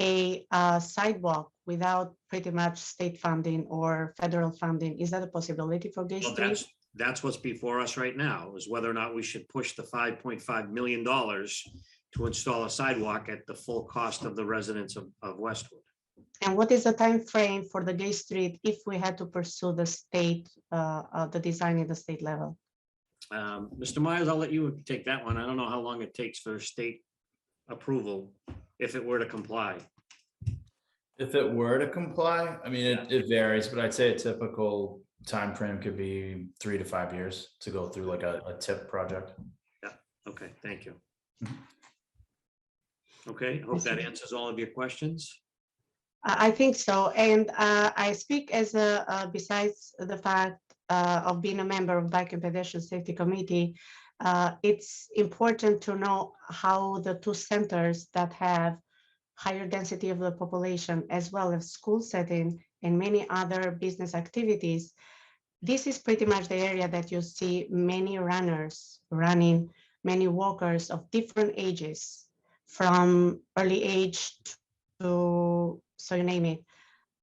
Speaker 13: a sidewalk without pretty much state funding or federal funding, is that a possibility for Gay
Speaker 1: Well,
Speaker 13: Street?
Speaker 1: that's what's before us right now, is whether or not we should push the $5.5 million to install a sidewalk at the full cost of the residents of Westwood.
Speaker 13: And what is the time frame for the Gay Street if we had to pursue the state, the design at the state level?
Speaker 1: Mr. Myers, I'll let you take that one. I don't know how long it takes for state approval if it were to comply.
Speaker 10: If it were to comply, I mean, it varies, but I'd say a typical time frame could be 3 to 5 years to go through like a tip project.
Speaker 1: Okay, thank you. Okay, I hope that answers all of your questions.
Speaker 13: I think so. And I speak as a, besides the fact of being a member of Bike and Pedestrian Safety Committee, it's important to know how the two centers that have higher density of the population, as well as school setting and many other business activities, this is pretty much the area that you see many runners running, many walkers of different ages, from early age to, so you name it.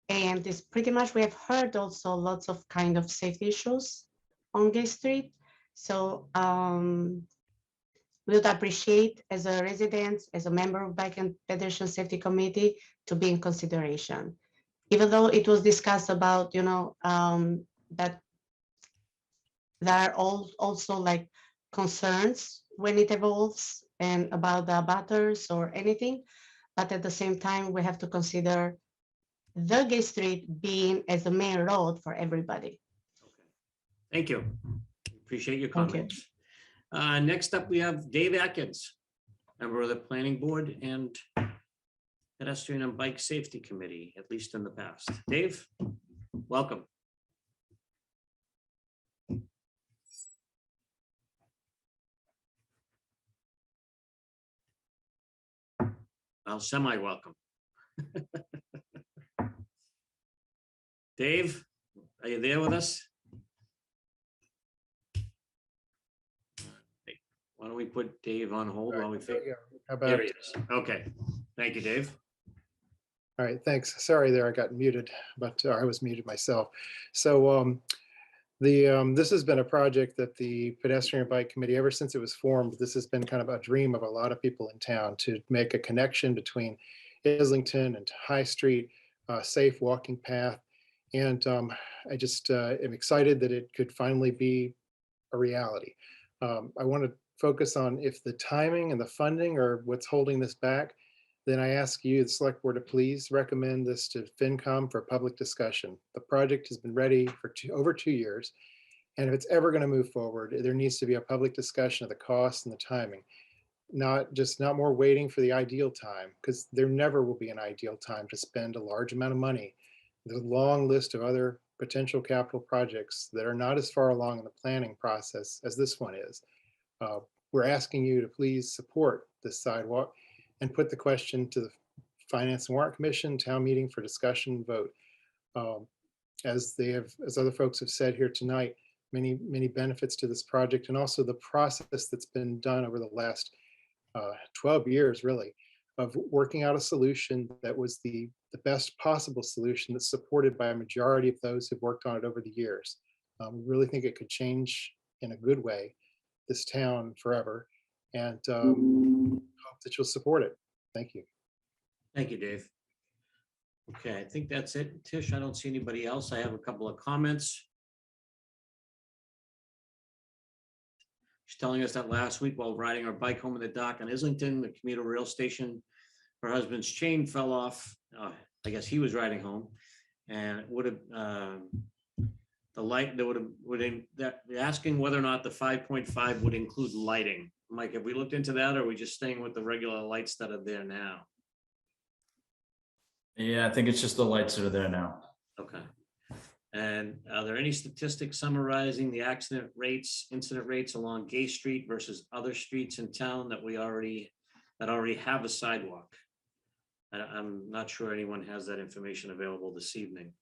Speaker 13: And it's pretty much, we have heard also lots of kind of safety issues on Gay Street. So we would appreciate as a resident, as a member of Bike and Pedestrian Safety Committee, to be in consideration. Even though it was discussed about, you know, that there are also like concerns when it evolves and about the abutters or anything, but at the same time, we have to consider the Gay Street being as a main road for everybody.
Speaker 1: Thank you. Appreciate your
Speaker 13: Thank you.
Speaker 1: comments. Next up, we have Dave Atkins, member of the Planning Board and Pedestrian and Bike Safety Committee, at least in the past. Dave, welcome. Well, semi-welcome. Dave, are you there with us? Why don't we put Dave on hold while we figure?
Speaker 14: How
Speaker 1: There
Speaker 14: about,
Speaker 1: he is. Okay, thank you, Dave.
Speaker 14: all right, thanks. Sorry there, I got muted, but I was muted myself. So this has been a project that the Pedestrian and Bike Committee, ever since it was formed, this has been kind of a dream of a lot of people in town to make a connection between Islington and High Street, safe walking path. And I just am excited that it could finally be a reality. I want to focus on if the timing and the funding are what's holding this back, then I ask you, the select board, to please recommend this to FinCom for public discussion. The project has been ready for over 2 years. And if it's ever going to move forward, there needs to be a public discussion of the cost and the timing, not more waiting for the ideal time, because there never will be an ideal time to spend a large amount of money. There's a long list of other potential capital projects that are not as far along in the planning process as this one is. We're asking you to please support this sidewalk and put the question to the Finance and Warrant Commission, town meeting for discussion and vote. As other folks have said here tonight, many benefits to this project, and also the process that's been done over the last 12 years, really, of working out a solution that was the best possible solution that's supported by a majority of those who've worked on it over the years. We really think it could change in a good way this town forever, and hope that you'll support it. Thank you.
Speaker 1: Thank you, Dave. Okay, I think that's it. Tish, I don't see anybody else. I have a couple of comments. She's telling us that last week while riding our bike home in the dock in Islington, the commuter rail station, her husband's chain fell off. I guess he was riding home, and it would have the light that they're asking whether or not the 5.5 would include lighting. Mike, have we looked into that, or are we just staying with the regular lights that are there now?
Speaker 10: Yeah, I think it's just the lights that are there now.
Speaker 1: Okay. And are there any statistics summarizing the incident rates along Gay Street versus other streets in town that already have a sidewalk? I'm not sure anyone has that information available this evening.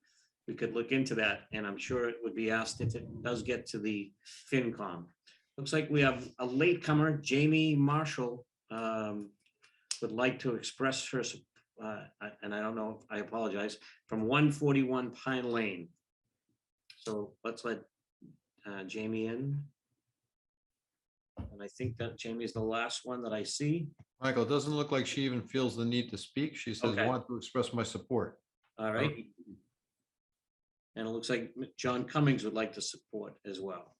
Speaker 1: We could look into that, and I'm sure it would be asked if it does get to the FinCom. Looks like we have a latecomer, Jamie Marshall, would like to express her, and I don't know, I apologize, from 141 Pine Lane. So let's let Jamie in. And I think that Jamie is the last one that I see.
Speaker 7: Michael, it doesn't look like she even feels the need to speak. She says,
Speaker 1: Okay.
Speaker 7: "Want to express my support."
Speaker 1: All right. And it looks like John Cummings would like to support as well.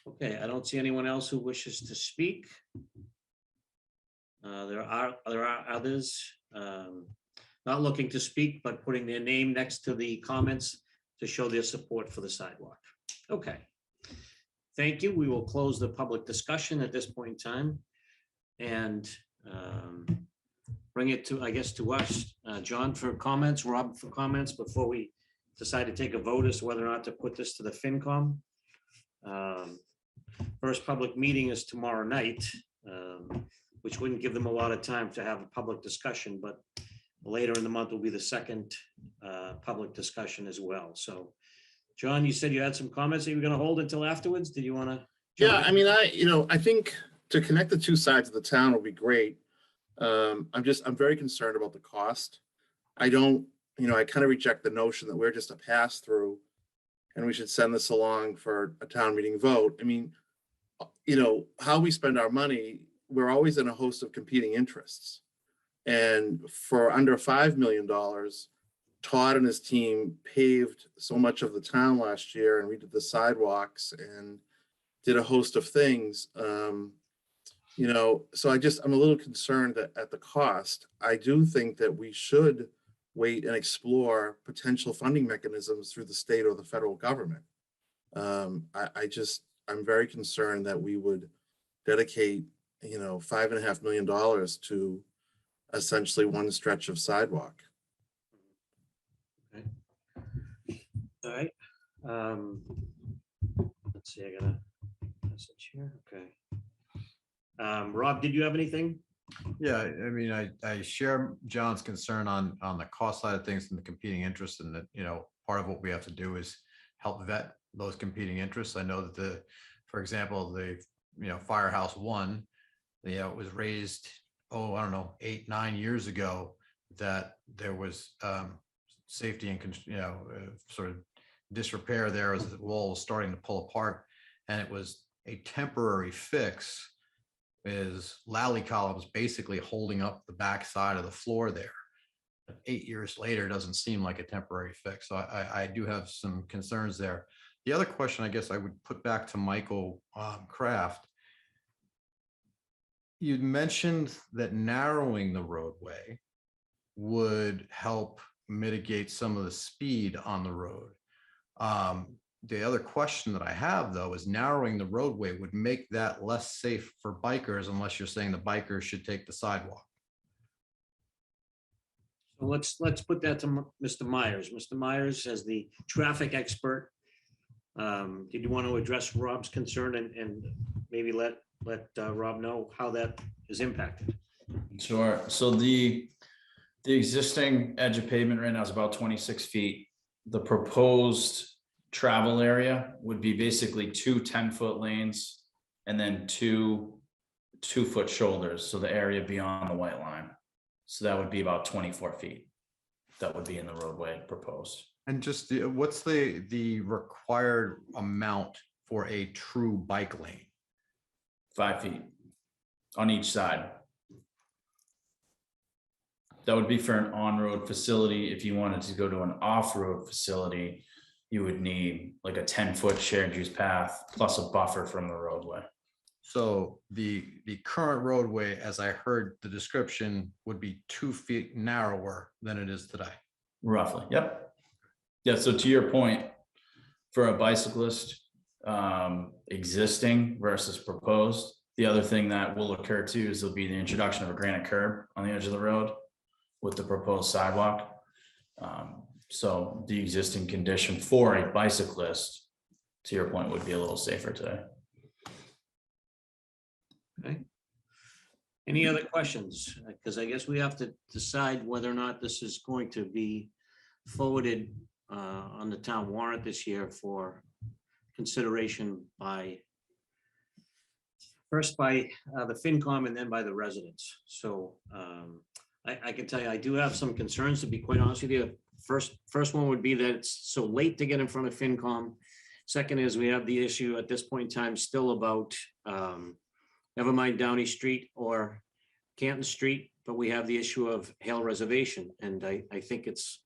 Speaker 1: Okay, I don't see anyone else who wishes to speak. There are others not looking to speak, but putting their name next to the comments to show their support for the sidewalk. Okay. Thank you. We will close the public discussion at this point in time and bring it to, I guess, to us. John for comments, Rob for comments before we decide to take a vote as to whether or not to put this to the FinCom. First public meeting is tomorrow night, which wouldn't give them a lot of time to have a public discussion, but later in the month will be the second public discussion as well. So, John, you said you had some comments that you were going to hold until afterwards. Did you want to?
Speaker 3: Yeah, I mean, I think to connect the two sides of the town will be great. I'm very concerned about the cost. I kind of reject the notion that we're just a pass through and we should send this along for a town meeting vote. I mean, how we spend our money, we're always in a host of competing interests. And for under $5 million, Todd and his team paved so much of the town last year and redid the sidewalks and did a host of things. So I'm a little concerned at the cost. I do think that we should wait and explore potential funding mechanisms through the state or the federal government. I'm very concerned that we would dedicate, $5.5 million to essentially one stretch of sidewalk.
Speaker 1: Okay. All right. Let's see, I got a message here. Okay. Rob, did you have anything?
Speaker 7: Yeah, I mean, I share John's concern on the cost side of things and the competing interests, and that, part of what we have to do is help vet those competing interests. I know that for example, the Firehouse 1, it was raised, 8-9 years ago, that there was safety and sort of disrepair there as the wall was starting to pull apart, and it was a temporary fix. Is lally columns basically holding up the back side of the floor there. 8 years later, it doesn't seem like a temporary fix. So I do have some concerns there. The other question I guess I would put back to Michael Kraft. You'd mentioned that narrowing the roadway would help mitigate some of the speed on the road. The other question that I have, though, is narrowing the roadway would make that less safe for bikers, unless you're saying the bikers should take the sidewalk.
Speaker 1: So let's put that to Mr. Myers. Mr. Myers, as the traffic expert, did you want to address Rob's concern and maybe let Rob know how that is impacted?
Speaker 10: Sure. So the existing edge of pavement right now is about 26 feet. The proposed travel area would be basically 2 10-foot lanes and then 2 2-foot shoulders. So the area beyond the white line. So that would be about 24 feet. That would be in the roadway proposed.
Speaker 7: And just what's the required amount for a true bike lane?
Speaker 10: 5 feet on each side. That would be for an on-road facility. If you wanted to go to an off-road facility, you would need like a 10-foot shared use path plus a buffer from the roadway.
Speaker 7: So the current roadway, as I heard the description, would be 2 feet narrower than it is today.
Speaker 10: Roughly, yep. Yeah, so to your point, for a bicyclist, existing versus proposed, the other thing that will occur too is there'll be the introduction of a granite curb on the edge of the road with the proposed sidewalk. So the existing condition for a bicyclist, to your point, would be a little safer today.
Speaker 1: Okay. Any other questions? Because I guess we have to decide whether or not this is going to be forwarded on the town warrant this year for consideration first by the FinCom and then by the residents. So I can tell you, I do have some concerns, to be quite honest with you. First one would be that it's so late to get in front of FinCom. Second is we have the issue at this point in time still about never mind Downey Street or Canton Street, but we have the issue of Hale Reservation. And I think it's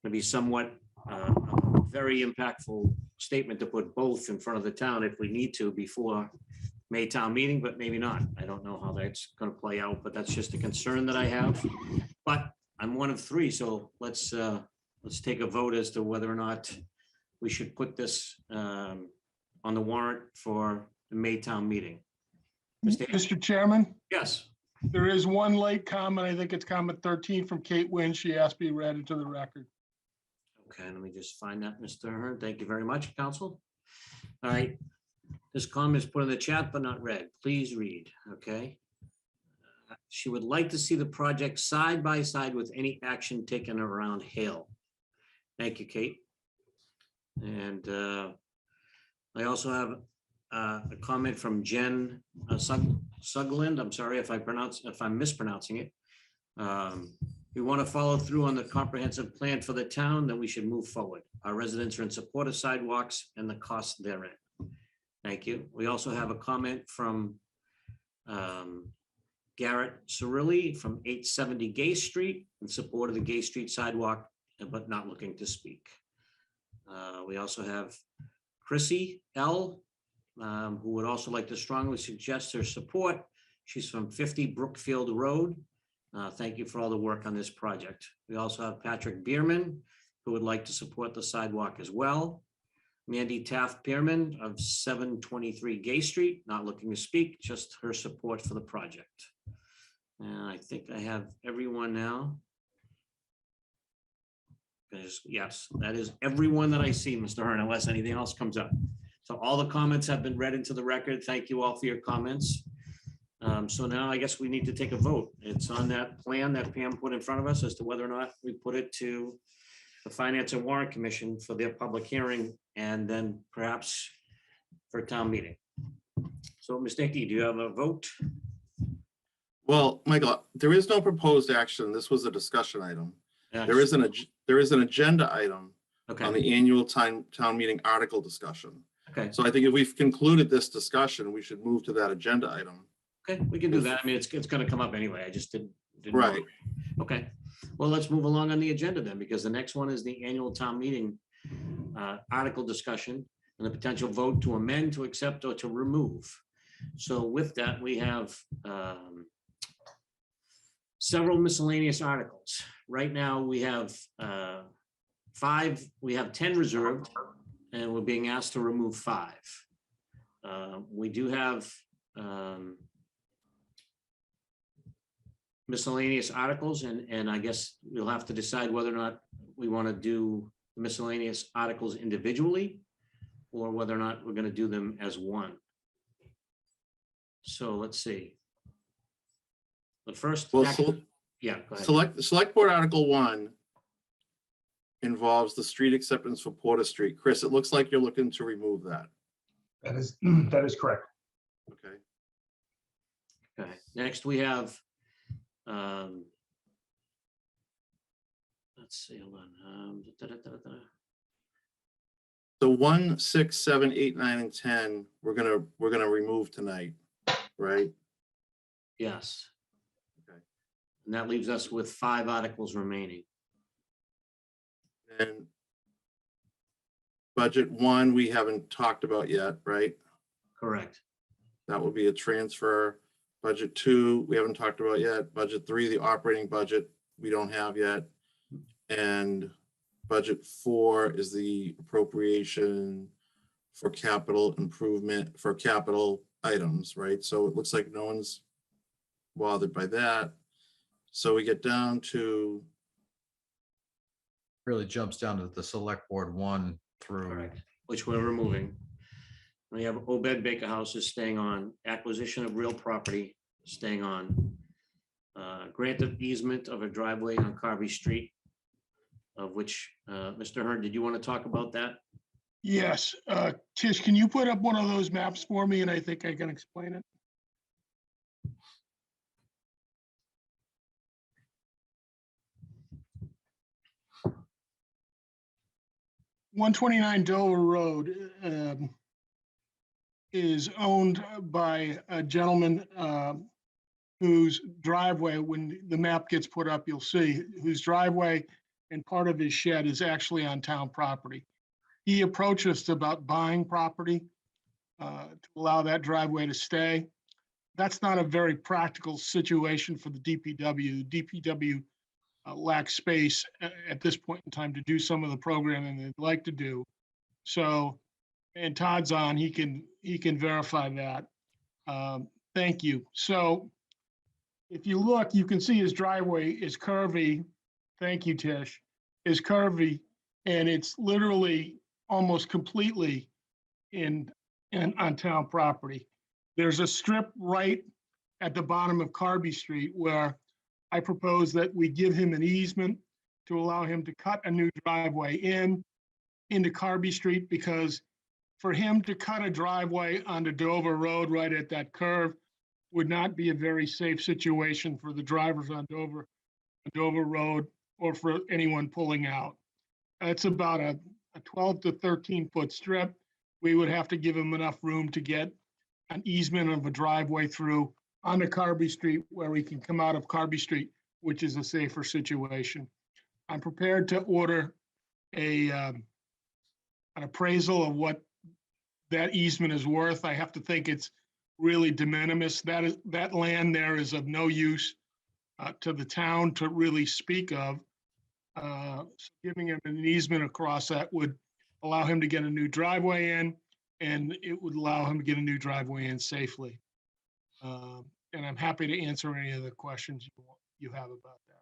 Speaker 1: to be somewhat a very impactful statement to put both in front of the town if we need to before May town meeting, but maybe not. I don't know how that's going to play out, but that's just a concern that I have. But I'm one of three, so let's take a vote as to whether or not we should put this on the warrant for the May town meeting.
Speaker 15: Mr. Chairman,
Speaker 1: Yes.
Speaker 15: there is one late comment. I think it's comment 13 from Kate Wynn. She asked me read into the record.
Speaker 1: Okay, let me just find that, Mr. Hearn. Thank you very much, counsel. All right. This comment is put in the chat but not read. Please read, okay? She would like to see the project side by side with any action taken around Hale. Thank you, Kate. And I also have a comment from Jen Sugland. I'm sorry if I'm mispronouncing it. We want to follow through on the comprehensive plan for the town, then we should move forward. Our residents are in support of sidewalks and the costs therein. Thank you. We also have a comment from Garrett Cirilli from 870 Gay Street in support of the Gay Street sidewalk, but not looking to speak. We also have Chrissy L, who would also like to strongly suggest her support. She's from 50 Brookfield Road. Thank you for all the work on this project. We also have Patrick Bierman, who would like to support the sidewalk as well. Mandy Taft Pearman of 723 Gay Street, not looking to speak, just her support for the project. And I think I have everyone now. Yes, that is everyone that I see, Mr. Hearn, unless anything else comes up. So all the comments have been read into the record. Thank you all for your comments. So now I guess we need to take a vote. It's on that plan that Pam put in front of us as to whether or not we put it to the Finance and Warrant Commission for their public hearing and then perhaps for a town meeting. So Ms. Dickey, do you have a vote?
Speaker 3: Well, Michael, there is no proposed action. This was a discussion item.
Speaker 1: Yes.
Speaker 3: There is an agenda item on
Speaker 1: Okay,
Speaker 3: the annual town meeting article discussion.
Speaker 1: okay,
Speaker 3: So I think if we've concluded this discussion, we should move to that agenda item.
Speaker 1: okay, we can do that. I mean, it's gonna come up anyway. I just didn't. know.
Speaker 3: Right.
Speaker 1: Okay, well, let's move along on the agenda then, because the next one is the annual town meeting article discussion and the potential vote to amend, to accept, or to remove. So with that, we have several miscellaneous articles. Right now, we have 10 reserved, and we're being asked to remove 5. We do have miscellaneous articles, and I guess we'll have to decide whether or not we want to do miscellaneous articles individually or whether or not we're going to do them as one. So let's see. The first,
Speaker 3: Well,
Speaker 1: yeah, go ahead.
Speaker 3: select board Article 1 involves the street acceptance for Porter Street. Chris, it looks like you're looking to remove that.
Speaker 15: That is correct.
Speaker 3: Okay.
Speaker 1: Okay, next we have, let's see, hold on.
Speaker 3: So 1, 6, 7, 8, 9, and 10, we're gonna remove tonight, right?
Speaker 1: Yes.
Speaker 3: Okay.
Speaker 1: And that leaves us with 5 articles remaining.
Speaker 3: And budget 1, we haven't talked about yet, right?
Speaker 1: Correct.
Speaker 3: That will be a transfer. Budget 2, we haven't talked about yet. Budget 3, the operating budget, we don't have yet. And budget 4 is the appropriation for capital improvement, for capital items, right? So it looks like no one's bothered by that. So we get down to,
Speaker 7: Really jumps down to the select board 1 through.
Speaker 1: Correct. Which we're removing. We have Obed Baker House is staying on, acquisition of real property staying on, grant of easement of a driveway on Carvey Street, of which, Mr. Hearn, did you want to talk about that?
Speaker 15: Yes, Tish, can you put up one of those maps for me? And I think I can explain it. "129 Dover Road is owned by a gentleman whose driveway, when the map gets put up, you'll see, whose driveway and part of his shed is actually on town property. He approached us about buying property to allow that driveway to stay. That's not a very practical situation for the DPW. The DPW lacks space at this point in time to do some of the programming they'd like to do. So, and Todd's on, he can verify that. Thank you. So if you look, you can see his driveway is curvy. Thank you, Tish. Is curvy, and it's literally almost completely on town property. There's a strip right at the bottom of Carby Street where I propose that we give him an easement to allow him to cut a new driveway into Carby Street, because for him to cut a driveway onto Dover Road right at that curve would not be a very safe situation for the drivers on Dover Road or for anyone pulling out. It's about a 12 to 13 foot strip. We would have to give him enough room to get an easement of a driveway through onto Carby Street where we can come out of Carby Street, which is a safer situation. I'm prepared to order an appraisal of what that easement is worth. I have to think it's really de minimis. That land there is of no use to the town to really speak of. So giving him an easement across that would allow him to get a new driveway in, and it would allow him to get a new driveway in safely. And I'm happy to answer any of the questions you have about that.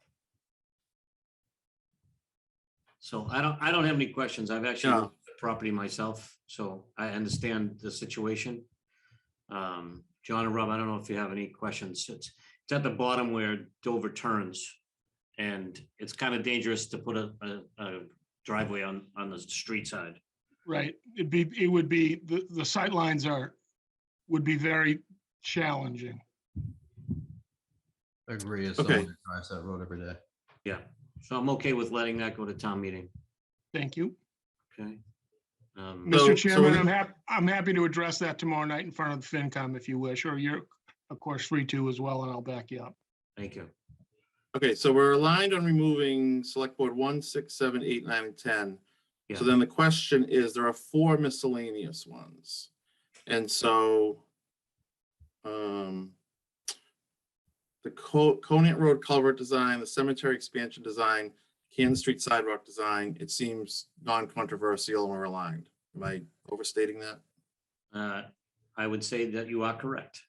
Speaker 1: So I don't have any questions. I've actually
Speaker 3: No.
Speaker 1: looked at the property myself, so I understand the situation. John and Rob, I don't know if you have any questions. It's at the bottom where Dover turns, and it's kind of dangerous to put a driveway on the street side.
Speaker 15: Right. It would be the sight lines would be very challenging.
Speaker 7: Agree, as
Speaker 3: Okay.
Speaker 7: someone that drives that road every day.
Speaker 1: Yeah, so I'm okay with letting that go to town meeting.
Speaker 15: Thank you.
Speaker 1: Okay.
Speaker 15: Mr.
Speaker 3: So
Speaker 15: Chairman,
Speaker 3: we-
Speaker 15: I'm happy to address that tomorrow night in front of the FinCom if you wish, or you're, of course, free to as well, and I'll back you up.
Speaker 1: Thank you.
Speaker 3: Okay, so we're aligned on removing select board 1, 6, 7, 8, 9, and 10.
Speaker 1: Yeah.
Speaker 3: So then the question is, there are 4 miscellaneous ones. And so the Conant Road culvert design, the cemetery expansion design, Kansas Street sidewalk design, it seems non-controversial and we're aligned. Am I overstating that?
Speaker 1: I would say that you are correct.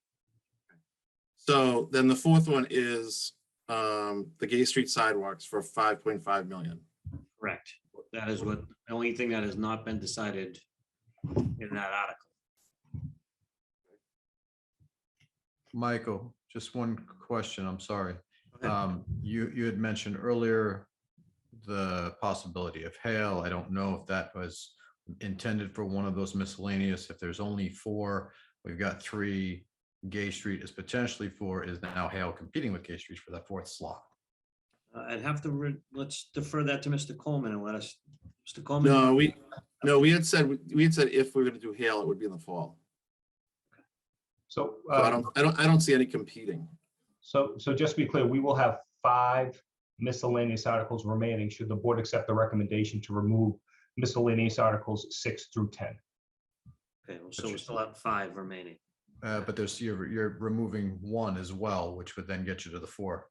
Speaker 3: So then the 4th one is the Gay Street sidewalks for 5.5 million.
Speaker 1: Correct. That is what, the only thing that has not been decided in that article.
Speaker 7: Michael, just one question, I'm sorry.
Speaker 1: Go ahead.
Speaker 7: You had mentioned earlier the possibility of hail. I don't know if that was intended for one of those miscellaneous. If there's only 4, we've got 3. Gay Street is potentially 4. Is now hail competing with Gay Street for that 4th slot?
Speaker 1: I'd have to, let's defer that to Mr. Coleman and let us, Mr. Coleman.
Speaker 3: No, we had said if we were going to do hail, it would be in the fall.
Speaker 16: So,
Speaker 3: So I don't see any competing.
Speaker 16: so just to be clear, we will have 5 miscellaneous articles remaining should the board accept the recommendation to remove miscellaneous articles 6 through 10.
Speaker 1: Okay, well, so we still have 5 remaining.
Speaker 7: But there's, you're removing 1 as well, which would then get you to the 4.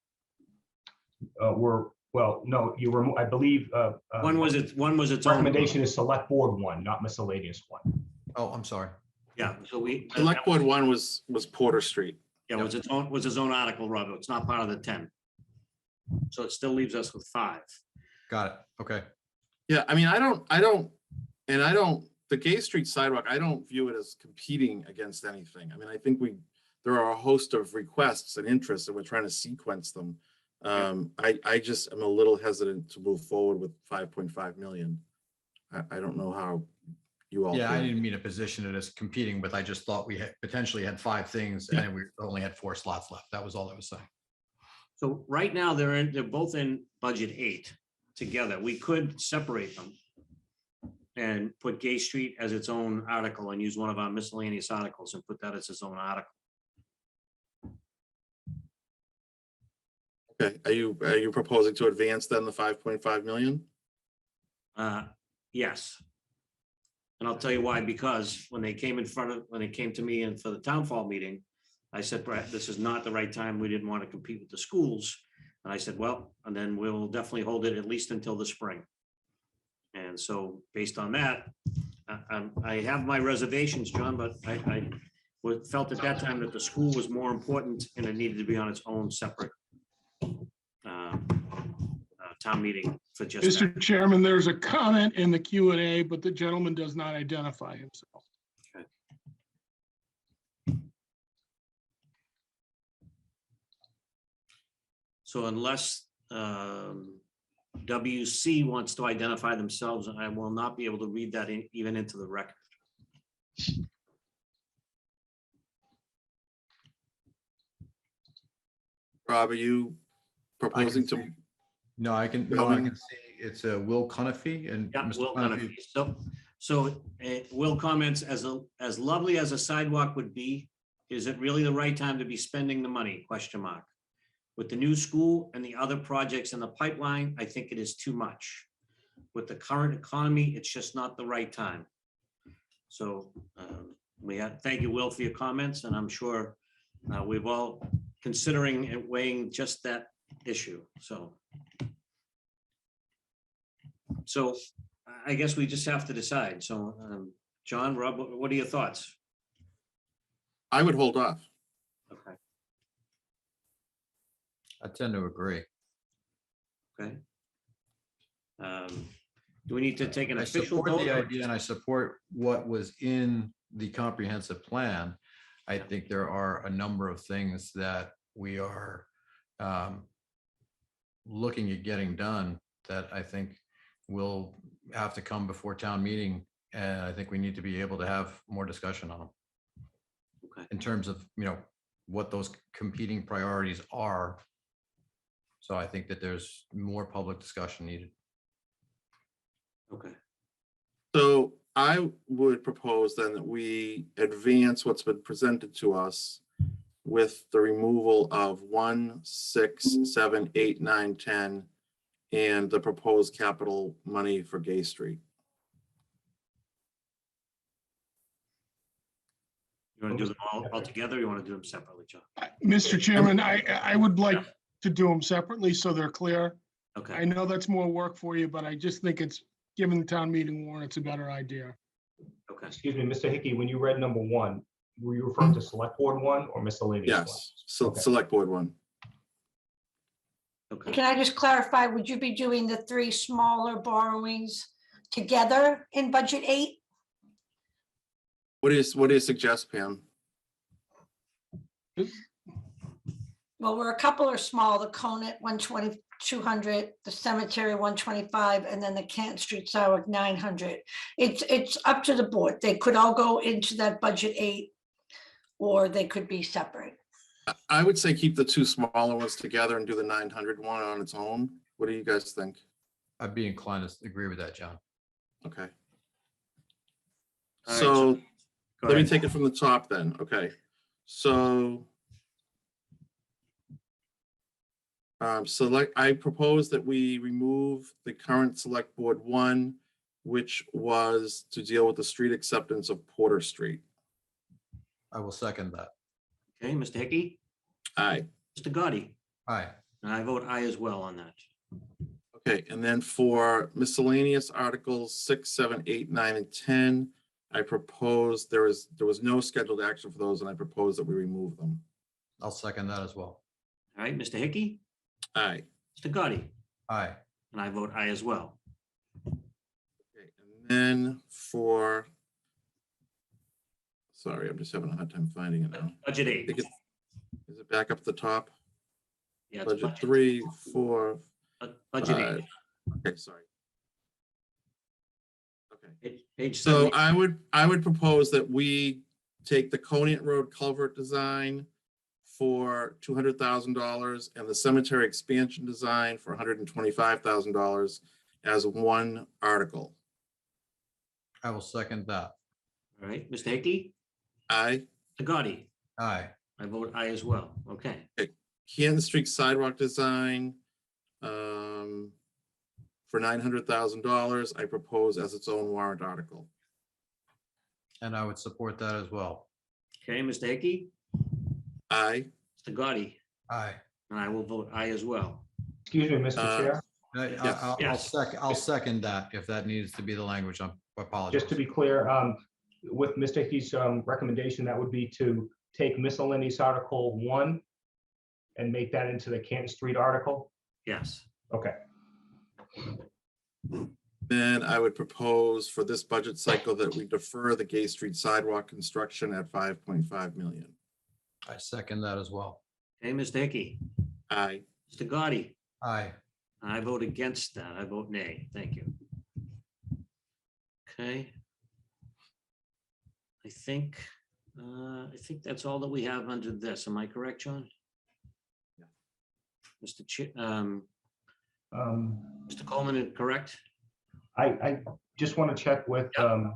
Speaker 16: No, you remove, I believe.
Speaker 1: One was its own.
Speaker 16: Recommendation is select board 1, not miscellaneous 1.
Speaker 7: Oh, I'm sorry.
Speaker 1: Yeah, so we.
Speaker 3: Select board 1 was Porter Street.
Speaker 1: Yeah, was its own article, Robert. It's not part of the 10. So it still leaves us with 5.
Speaker 7: Got it. Okay.
Speaker 3: Yeah, I mean, the Gay Street sidewalk, I don't view it as competing against anything. I mean, I think there are a host of requests and interests and we're trying to sequence them. I just am a little hesitant to move forward with 5.5 million. I don't know how you all.
Speaker 7: Yeah, I
Speaker 3: feel.
Speaker 7: didn't mean to position it as competing, but I just thought we had potentially had 5 things and we only had 4 slots left. That was all I was saying.
Speaker 1: So right now, they're both in budget 8 together. We could separate them and put Gay Street as its own article and use one of our miscellaneous articles and put that as its own article.
Speaker 3: Okay, are you proposing to advance then the 5.5 million?
Speaker 1: Yes. And I'll tell you why, because when they came to me and for the town fall meeting, I said, Brett, this is not the right time. We didn't want to compete with the schools. And I said, well, and then we'll definitely hold it at least until the spring. And so based on that, I have my reservations, John, but I felt at that time that the school was more important and it needed to be on its own separate town meeting for just that.
Speaker 15: Mr. Chairman, there's a comment in the Q&A, but the gentleman does not identify himself.
Speaker 1: So unless WC wants to identify themselves, I will not be able to read that even into the record.
Speaker 3: Rob, are you proposing to?
Speaker 7: No, I can see it's a Will Cunniffe and
Speaker 1: Yeah,
Speaker 7: Mr.
Speaker 1: Will
Speaker 7: Cunniffe.
Speaker 1: So Will comments, as lovely as a sidewalk would be, is it really the right time to be spending the money? Question mark. With the new school and the other projects in the pipeline, I think it is too much. With the current economy, it's just not the right time. So thank you, Will, for your comments, and I'm sure we've all considering and weighing just that issue. So I guess we just have to decide. So John, Rob, what are your thoughts?
Speaker 3: I would hold off.
Speaker 1: Okay.
Speaker 7: I tend to agree.
Speaker 1: Okay. Do we need to take an
Speaker 7: I
Speaker 1: official
Speaker 7: support
Speaker 1: vote?
Speaker 7: the idea and I support what was in the comprehensive plan. I think there are a number of things that we are looking at getting done that I think will have to come before town meeting. And I think we need to be able to have more discussion on them.
Speaker 1: Okay.
Speaker 7: In terms of, what those competing priorities are. So I think that there's more public discussion needed.
Speaker 1: Okay.
Speaker 3: So I would propose then that we advance what's been presented to us with the removal of 1, 6, 7, 8, 9, 10, and the proposed capital money for Gay Street.
Speaker 1: You want to do them all together, or you want to do them separately, John?
Speaker 15: Mr. Chairman, I would like to do them separately so they're clear. I
Speaker 1: Okay.
Speaker 15: know that's more work for you, but I just think given the town meeting warrant, it's a better idea.
Speaker 1: Okay.
Speaker 16: Excuse me, Mr. Hickey, when you read number 1, were you referring to select board 1 or miscellaneous 1?
Speaker 3: Yes, so
Speaker 16: Okay.
Speaker 3: select board 1.
Speaker 1: Okay.
Speaker 8: Can I just clarify, would you be doing the 3 smaller borrowings together in budget 8?
Speaker 3: What do you suggest, Pam?
Speaker 8: Well, a couple are small, the Conant 120, 200, the cemetery 125, and then the Canton Street Sidewalk 900. It's up to the board. They could all go into that budget 8, or they could be separate.
Speaker 3: I would say keep the 2 smaller ones together and do the 900 one on its own. What do you guys think?
Speaker 7: I'd be inclined to agree with that, John.
Speaker 3: Okay.
Speaker 1: All right,
Speaker 3: So
Speaker 1: Go
Speaker 3: let me
Speaker 1: ahead.
Speaker 3: take it from the top then. Okay. So I propose that we remove the current select board 1, which was to deal with the street acceptance of Porter Street.
Speaker 7: I will second that.
Speaker 1: Okay, Mr. Hickey,
Speaker 3: Aye.
Speaker 1: Mr. Gotti,
Speaker 7: Aye.
Speaker 1: and I vote aye as well on that.
Speaker 3: Okay, and then for miscellaneous articles 6, 7, 8, 9, and 10, I propose there was no scheduled action for those, and I propose that we remove them.
Speaker 7: I'll second that as well.
Speaker 1: All right, Mr. Hickey,
Speaker 3: Aye.
Speaker 1: Mr. Gotti,
Speaker 7: Aye.
Speaker 1: and I vote aye as well.
Speaker 3: Okay, and then for, sorry, I'm just having a hard time finding it now.
Speaker 1: Budget
Speaker 3: I
Speaker 1: 8.
Speaker 3: think is it back up at the top?
Speaker 1: Yeah, it's
Speaker 3: Budget 3, 4,
Speaker 1: Budget 8.
Speaker 3: 5. Okay, sorry. Okay.
Speaker 1: Page
Speaker 3: So
Speaker 1: 70.
Speaker 3: I would propose that we take the Conant Road culvert design for $200,000 and the cemetery expansion design for $125,000 as one article.
Speaker 7: I will second that.
Speaker 1: All right, Mr. Hickey,
Speaker 3: Aye.
Speaker 1: Mr. Gotti,
Speaker 7: Aye.
Speaker 1: I vote aye as well. Okay.
Speaker 3: Canton Street sidewalk design for $900,000. I propose as its own warrant article.
Speaker 7: And I would support that as well.
Speaker 1: Okay, Mr. Hickey,
Speaker 3: Aye.
Speaker 1: Mr. Gotti,
Speaker 7: Aye.
Speaker 1: and I will vote aye as well.
Speaker 16: Excuse me, Mr. Chair,
Speaker 1: Yes.
Speaker 7: I'll second that if that needs to be the language. I apologize.
Speaker 16: just to be clear, with Mr. Hickey's recommendation, that would be to take miscellaneous Article 1 and make that into the Canton Street article?
Speaker 1: Yes.
Speaker 16: Okay.
Speaker 3: Then I would propose for this budget cycle that we defer the Gay Street sidewalk construction at 5.5 million.
Speaker 7: I second that as well.
Speaker 1: Okay, Mr. Hickey,
Speaker 3: Aye.
Speaker 1: Mr. Gotti,
Speaker 7: Aye.
Speaker 1: I vote against that. I vote nay. Thank you. Okay. I think that's all that we have under this. Am I correct, John?
Speaker 3: Yeah.
Speaker 1: Mr. Coleman, is correct?
Speaker 16: I just want to check with town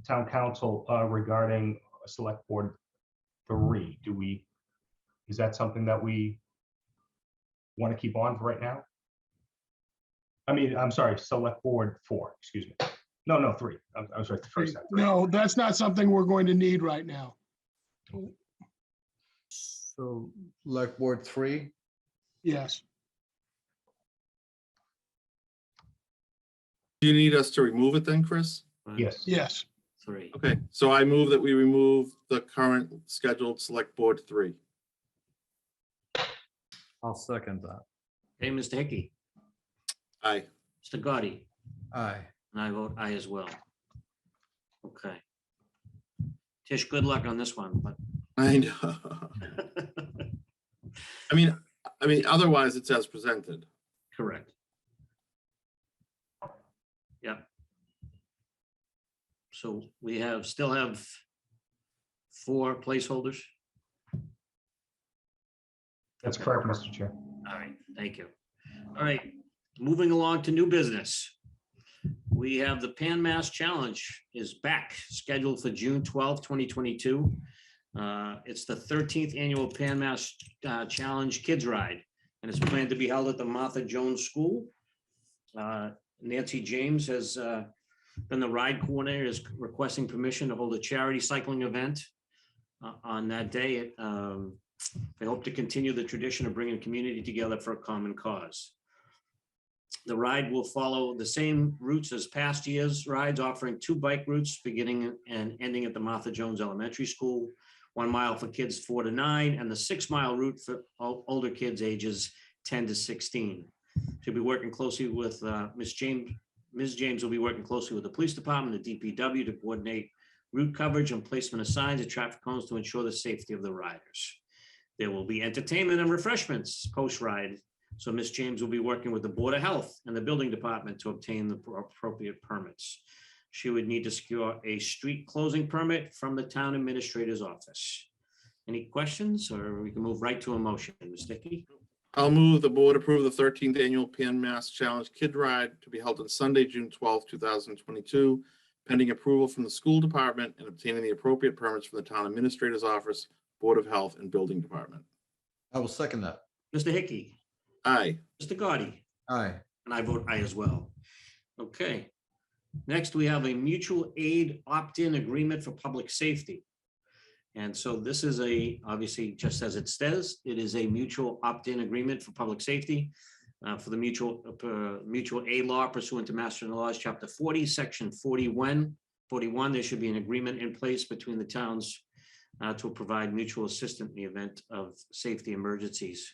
Speaker 16: council regarding Select Board 3. Is that something that we want to keep on for right now? I mean, I'm sorry, Select Board 4, excuse me. No, 3. I was right the first time.
Speaker 15: No, that's not something we're going to need right now.
Speaker 7: So Select Board 3,
Speaker 15: Yes.
Speaker 3: Do you need us to remove it then, Chris?
Speaker 16: Yes.
Speaker 15: Yes.
Speaker 1: 3.
Speaker 3: Okay, so I move that we remove the current scheduled Select Board 3.
Speaker 7: I'll second that.
Speaker 1: Okay, Mr. Hickey,
Speaker 3: Aye.
Speaker 1: Mr. Gotti,
Speaker 7: Aye.
Speaker 1: and I vote aye as well. Okay. Tish, good luck on this one, but
Speaker 3: I know. I mean, otherwise it's as presented.
Speaker 1: correct. Yep. So we still have 4 placeholders.
Speaker 16: That's correct, Mr. Chair.
Speaker 1: All right, thank you. All right, moving along to new business. We have the Pan Mass Challenge is back, scheduled for June 12th, 2022. It's the 13th annual Pan Mass Challenge Kids Ride, and it's planned to be held at the Martha Jones School. Nancy James has been the ride coordinator, is requesting permission to hold a charity cycling event on that day. They hope to continue the tradition of bringing community together for a common cause. The ride will follow the same routes as past years' rides, offering 2 bike routes beginning and ending at the Martha Jones Elementary School, 1 mile for kids 4 to 9, and the 6-mile route for older kids ages 10 to 16. She'll be working closely with Ms. James. Ms. James will be working closely with the police department, the DPW, to coordinate route coverage and placement of signs and traffic cones to ensure the safety of the riders. There will be entertainment and refreshments post-ride. So Ms. James will be working with the Board of Health and the building department to obtain the appropriate permits. She would need to secure a street closing permit from the town administrator's office. Any questions, or we can move right to a motion? Ms. Dickey?
Speaker 3: I'll move the board approve the 13th annual Pan Mass Challenge Kid Ride to be held on Sunday, June 12th, 2022, pending approval from the school department and obtaining the appropriate permits from the town administrator's office, Board of Health, and building department.
Speaker 7: I will second that.
Speaker 1: Mr. Hickey?
Speaker 3: Aye.
Speaker 1: Mr. Gotti?
Speaker 7: Aye.
Speaker 1: And I vote aye as well. Okay. Next, we have a mutual aid opt-in agreement for public safety. And so this is obviously, just as it says, it is a mutual opt-in agreement for public safety for the mutual aid law pursuant to Mass General Laws, Chapter 40, Section 41. There should be an agreement in place between the towns to provide mutual assistance in the event of safety emergencies.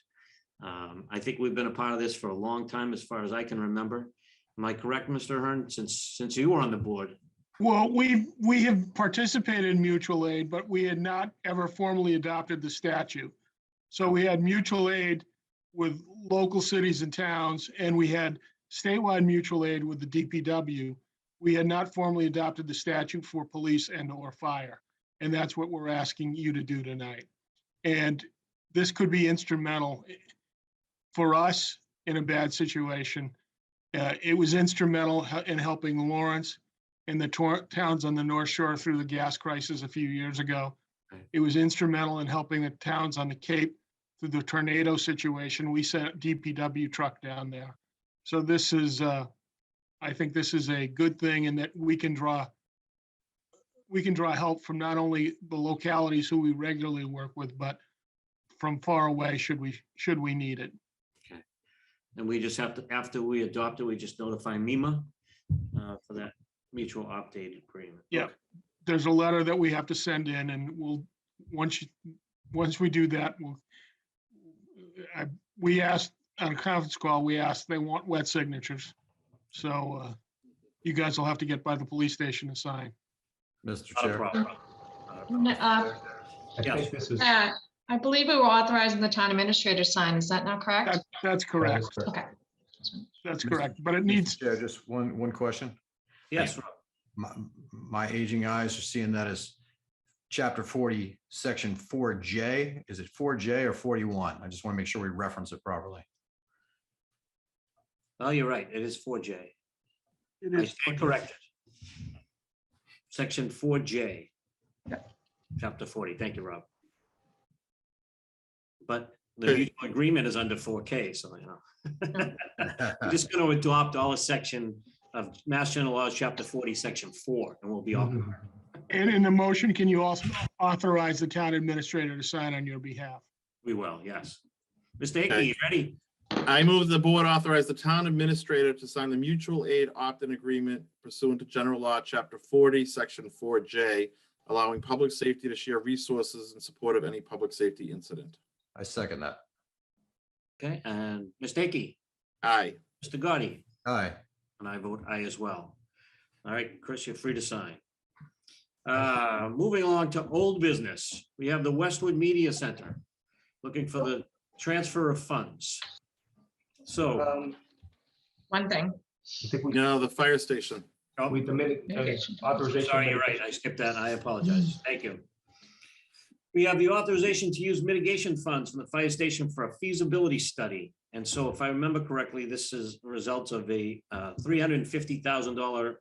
Speaker 1: I think we've been a part of this for a long time, as far as I can remember. Am I correct, Mr. Hearn, since you were on the board?
Speaker 15: Well, we have participated in mutual aid, but we had not ever formally adopted the statute. So we had mutual aid with local cities and towns, and we had statewide mutual aid with the DPW. We had not formally adopted the statute for police and/or fire. And that's what we're asking you to do tonight. And this could be instrumental for us in a bad situation. It was instrumental in helping Lawrence and the towns on the North Shore through the gas crisis a few years ago. It was instrumental in helping the towns on the Cape through the tornado situation, we sent DPW truck down there. So this is, I think this is a good thing in that we can draw help from not only the localities who we regularly work with, but from far away should we need it.
Speaker 1: And we just have to, after we adopt it, we just notify MEMA for that mutual opt-out agreement.
Speaker 15: Yeah.
Speaker 1: Okay.
Speaker 15: There's a letter that we have to send in, and we'll, once we do that, we asked on a conference call, they want wet signatures. So you guys will have to get by the police station to sign.
Speaker 7: Mr.
Speaker 1: Not a
Speaker 7: Chair.
Speaker 1: problem.
Speaker 16: I
Speaker 1: Yes.
Speaker 16: think this is.
Speaker 5: I believe we were authorizing the town administrator to sign. Is that not correct?
Speaker 15: That's correct.
Speaker 5: Okay.
Speaker 15: That's correct. But it
Speaker 7: Mr.
Speaker 15: needs,
Speaker 7: Chair, just one question.
Speaker 1: Yes, Rob.
Speaker 7: My aging eyes are seeing that as chapter 40, section 4J. Is it 4J or 41? I just want to make sure we reference it properly.
Speaker 1: Oh, you're right. It is 4J.
Speaker 15: it
Speaker 1: I
Speaker 15: is,
Speaker 1: stand corrected. Section 4J. Chapter 40. Thank you, Rob. But the
Speaker 3: Okay.
Speaker 1: mutual agreement is under 4K, so you know. I'm just going to adopt all the section of Mass General Laws, Chapter 40, Section 4, and we'll be all.
Speaker 15: and in the motion, can you also authorize the town administrator to sign on your behalf?
Speaker 1: We will, yes. Mr. Hickey,
Speaker 3: Okay.
Speaker 1: you ready?
Speaker 3: I move the board authorize the town administrator to sign the mutual aid opt-in agreement pursuant to General Law, Chapter 40, Section 4J, allowing public safety to share resources in support of any public safety incident.
Speaker 7: I second that.
Speaker 1: Okay, and Mr. Hickey,
Speaker 3: Aye.
Speaker 1: Mr. Gotti,
Speaker 7: Aye.
Speaker 1: and I vote aye as well. All right, Chris, you're free to sign. Moving on to old business, we have the Westwood Media Center, looking for the transfer of funds. So,
Speaker 5: One thing.
Speaker 16: I think we,
Speaker 3: No, the fire station.
Speaker 16: we the
Speaker 5: Mitigation.
Speaker 16: authorization.
Speaker 1: sorry, you're right, I skipped that, I apologize, thank you. We have the authorization to use mitigation funds from the fire station for a feasibility study. And so if I remember correctly, this is a result of a $350,000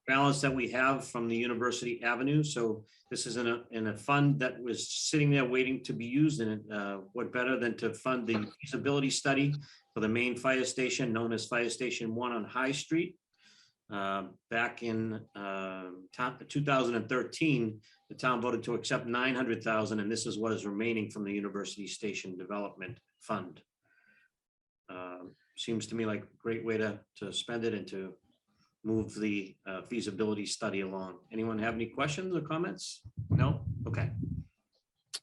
Speaker 1: balance that we have from the University Avenue. So this is in a fund that was sitting there waiting to be used. And what better than to fund the feasibility study for the main fire station known as Fire Station 1 on High Street. Back in 2013, the town voted to accept $900,000, and this is what is remaining from the University Station Development Fund. Seems to me like a great way to spend it and to move the feasibility study along. Anyone have any questions or comments? No? Okay.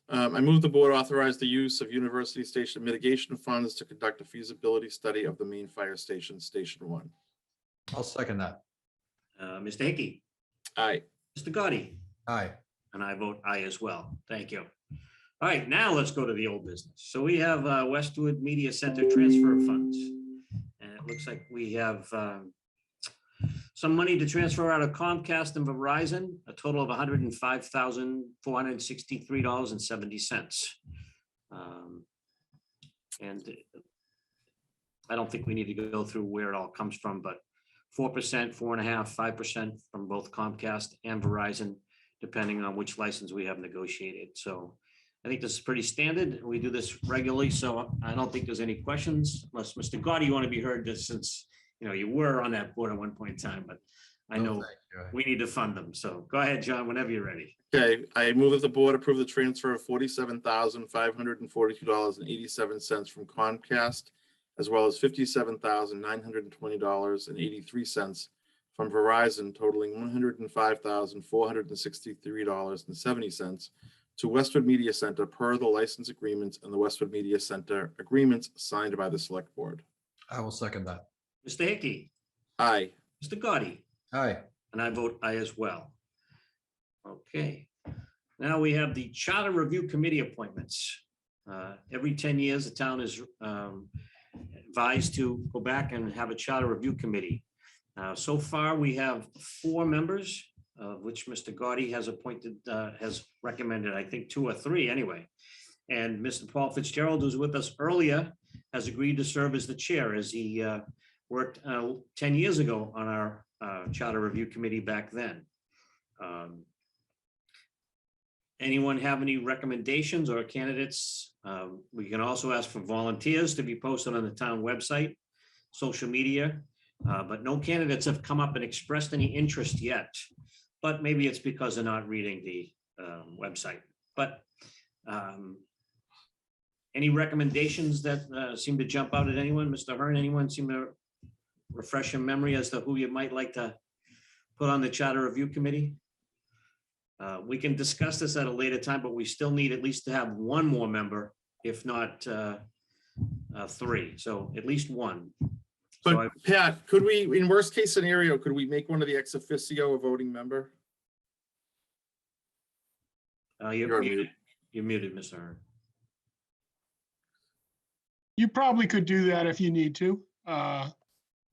Speaker 3: I move the board authorize the use of University Station mitigation funds to conduct a feasibility study of the main fire station, Station 1.
Speaker 7: I'll second that.
Speaker 1: Mr. Hickey,
Speaker 3: Aye.
Speaker 1: Mr. Gotti,
Speaker 7: Aye.
Speaker 1: and I vote aye as well. Thank you. All right, now let's go to the old business. So we have Westwood Media Center transfer of funds. And it looks like we have some money to transfer out of Comcast and Verizon, a total of $105,463.70. And I don't think we need to go through where it all comes from, but 4%, 4.5%, 5% from both Comcast and Verizon, depending on which license we have negotiated. So I think this is pretty standard. We do this regularly, so I don't think there's any questions unless Mr. Gotti, you want to be heard, just since, you know, you were on that board at one point in time, but I
Speaker 7: No,
Speaker 1: know
Speaker 7: thank you.
Speaker 1: we need to fund them. So go ahead, John, whenever you're ready.
Speaker 3: Okay, I move that the board approve the transfer of $47,542.87 from Comcast, as well as $57,920.83 from Verizon, totaling $105,463.70 to Westwood Media Center per the license agreements and the Westwood Media Center agreements signed by the select board.
Speaker 7: I will second that.
Speaker 1: Mr. Hickey,
Speaker 3: Aye.
Speaker 1: Mr. Gotti,
Speaker 7: Aye.
Speaker 1: and I vote aye as well. Okay, now we have the Charter Review Committee appointments. Every 10 years, the town is advised to go back and have a Charter Review Committee. So far, we have 4 members, which Mr. Gotti has appointed, has recommended, I think 2 or 3 anyway. And Mr. Paul Fitzgerald, who's with us earlier, has agreed to serve as the chair, as he worked 10 years ago on our Charter Review Committee back then. Anyone have any recommendations or candidates? We can also ask for volunteers to be posted on the town website, social media, but no candidates have come up and expressed any interest yet. But maybe it's because they're not reading the website. But any recommendations that seem to jump out at anyone? Mr. Hearn, anyone seem to refresh your memory as to who you might like to put on the Charter Review Committee? We can discuss this at a later time, but we still need at least to have one more member, if not three. So at least one. So
Speaker 3: But Pat, could we, in worst case scenario, could we make one of the ex officio a voting member?
Speaker 1: You're muted. You're muted, Mr. Hearn.
Speaker 15: You probably could do that if you need to.
Speaker 3: So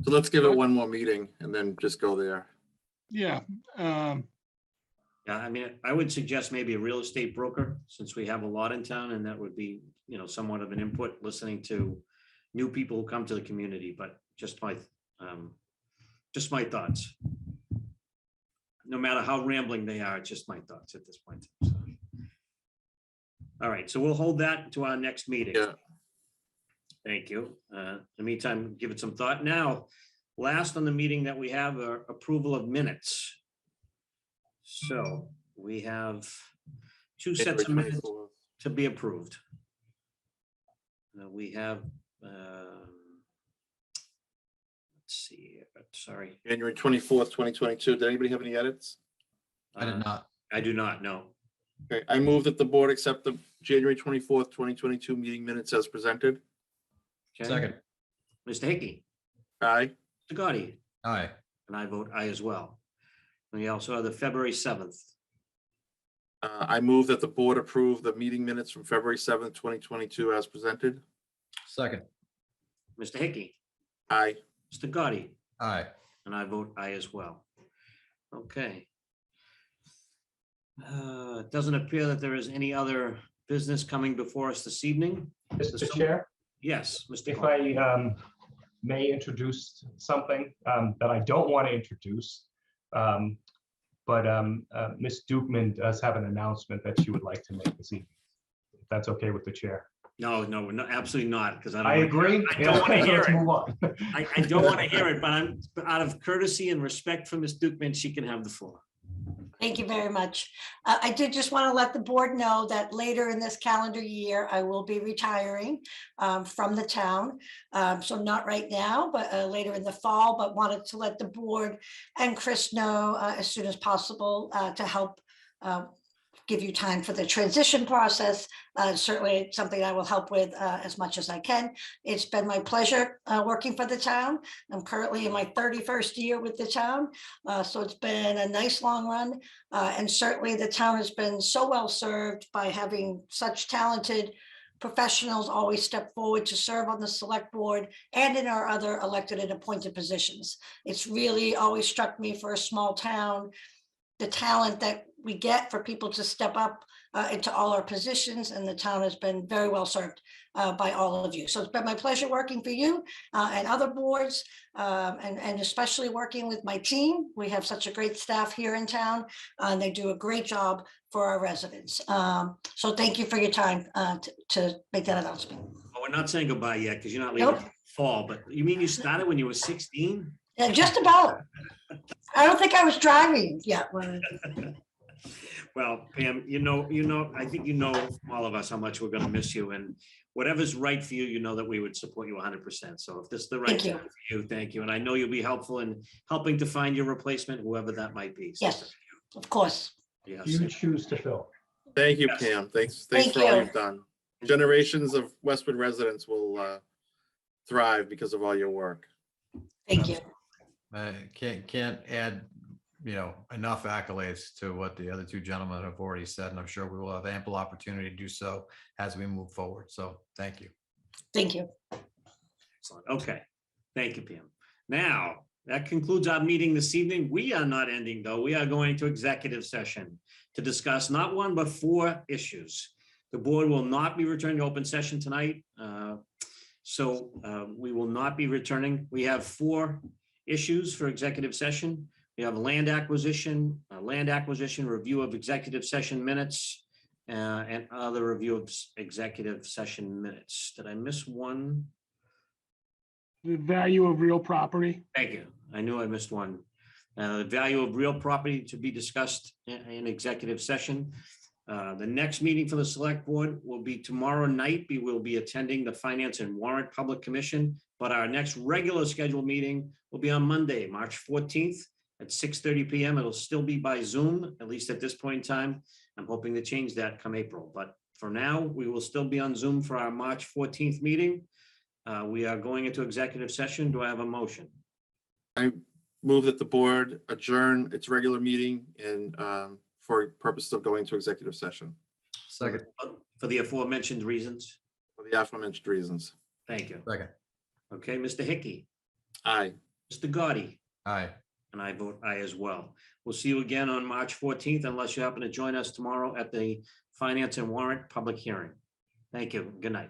Speaker 3: let's give it one more meeting and then just go there.
Speaker 15: Yeah.
Speaker 1: Yeah, I mean, I would suggest maybe a real estate broker, since we have a lot in town, and that would be, you know, somewhat of an input, listening to new people who come to the community, but just my thoughts. No matter how rambling they are, it's just my thoughts at this point. So. All right, so we'll hold that to our next meeting.
Speaker 3: Yeah.
Speaker 1: Thank you. In the meantime, give it some thought. Now, last on the meeting that we have are approval of minutes. So we have two sets of minutes to be approved. We have, let's see, sorry.
Speaker 3: January 24th, 2022. Did anybody have any edits?
Speaker 7: I did not.
Speaker 1: I do not know.
Speaker 3: Okay, I move that the board accept the January 24th, 2022 meeting minutes as presented.
Speaker 1: Okay.
Speaker 7: Second.
Speaker 1: Mr. Hickey,
Speaker 3: Aye.
Speaker 1: Mr. Gotti,
Speaker 7: Aye.
Speaker 1: and I vote aye as well. We also have the February 7th.
Speaker 3: I move that the board approve the meeting minutes from February 7th, 2022 as presented.
Speaker 7: Second.
Speaker 1: Mr. Hickey,
Speaker 3: Aye.
Speaker 1: Mr. Gotti,
Speaker 7: Aye.
Speaker 1: and I vote aye as well. Okay. It doesn't appear that there is any other business coming before us this evening.
Speaker 16: Mr. Chair,
Speaker 1: Yes, Mr.
Speaker 16: if
Speaker 1: Hall.
Speaker 16: I may introduce something that I don't want to introduce, but Ms. Dukeman does have an announcement that she would like to make this evening. If that's okay with the chair.
Speaker 1: No, absolutely not, because
Speaker 16: I agree.
Speaker 1: I don't want to hear
Speaker 16: Let's
Speaker 1: it.
Speaker 16: move on.
Speaker 1: I don't want to hear it, but I'm out of courtesy and respect for Ms. Dukeman, she can have the floor.
Speaker 8: Thank you very much. I did just want to let the board know that later in this calendar year, I will be retiring from the town. So not right now, but later in the fall, but wanted to let the board and Chris know as soon as possible to help give you time for the transition process. Certainly it's something I will help with as much as I can. It's been my pleasure working for the town. I'm currently in my 31st year with the town. So it's been a nice long run. And certainly the town has been so well served by having such talented professionals always step forward to serve on the select board and in our other elected and appointed positions. It's really always struck me for a small town, the talent that we get for people to step up into all our positions, and the town has been very well served by all of you. So it's been my pleasure working for you and other boards, and especially working with my team. We have such a great staff here in town, and they do a great job for our residents. So thank you for your time to make that announcement.
Speaker 1: Oh, we're not saying goodbye yet, because you're not leaving
Speaker 8: Nope.
Speaker 1: fall, but you mean you started when you were 16?
Speaker 8: Yeah, just about. I don't think I was driving yet.
Speaker 1: Well, Pam, I think you know from all of us how much we're going to miss you, and whatever's right for you, you know that we would support you 100%. So if this is the right
Speaker 8: Thank you.
Speaker 1: time for you, thank you. And I know you'll be helpful in helping to find your replacement, whoever that might be. So,
Speaker 8: Yes, of course.
Speaker 1: yes.
Speaker 16: Huge shoes to fill.
Speaker 3: Thank you,
Speaker 1: Yes.
Speaker 3: Pam. Thanks
Speaker 8: Thank
Speaker 3: for all
Speaker 8: you.
Speaker 3: you've done. Generations of Westwood residents will thrive because of all your work.
Speaker 8: Thank you.
Speaker 7: I can't add, enough accolades to what the other two gentlemen have already said, and I'm sure we will have ample opportunity to do so as we move forward. So thank you.
Speaker 8: Thank you.
Speaker 1: Excellent. Okay. Thank you, Pam. Now, that concludes our meeting this evening. We are not ending, though. We are going to executive session to discuss not one, but 4 issues. The board will not be returning to open session tonight. So we will not be returning. We have 4 issues for executive session. We have land acquisition, review of executive session minutes, and other review of executive session minutes. Did I miss one?
Speaker 15: The value of real property.
Speaker 1: Thank you. I knew I missed one. The value of real property to be discussed in executive session. The next meeting for the select board will be tomorrow night. We will be attending the Finance and Warrant Public Commission, but our next regular scheduled meeting will be on Monday, March 14th at 6:30 p.m. It'll still be by Zoom, at least at this point in time. I'm hoping to change that come April, but for now, we will still be on Zoom for our March 14th meeting. We are going into executive session. Do I have a motion?
Speaker 3: I move that the board adjourn its regular meeting and for purposes of going to executive session
Speaker 7: Second.
Speaker 1: For the aforementioned reasons.
Speaker 3: for the aforementioned reasons.
Speaker 1: Thank you.
Speaker 7: Second.
Speaker 1: Okay, Mr. Hickey,
Speaker 3: Aye.
Speaker 1: Mr. Gotti,
Speaker 7: Aye.
Speaker 1: and I vote aye as well. We'll see you again on March 14th unless you happen to join us tomorrow at the Finance and Warrant Public Hearing. Thank you. Good night.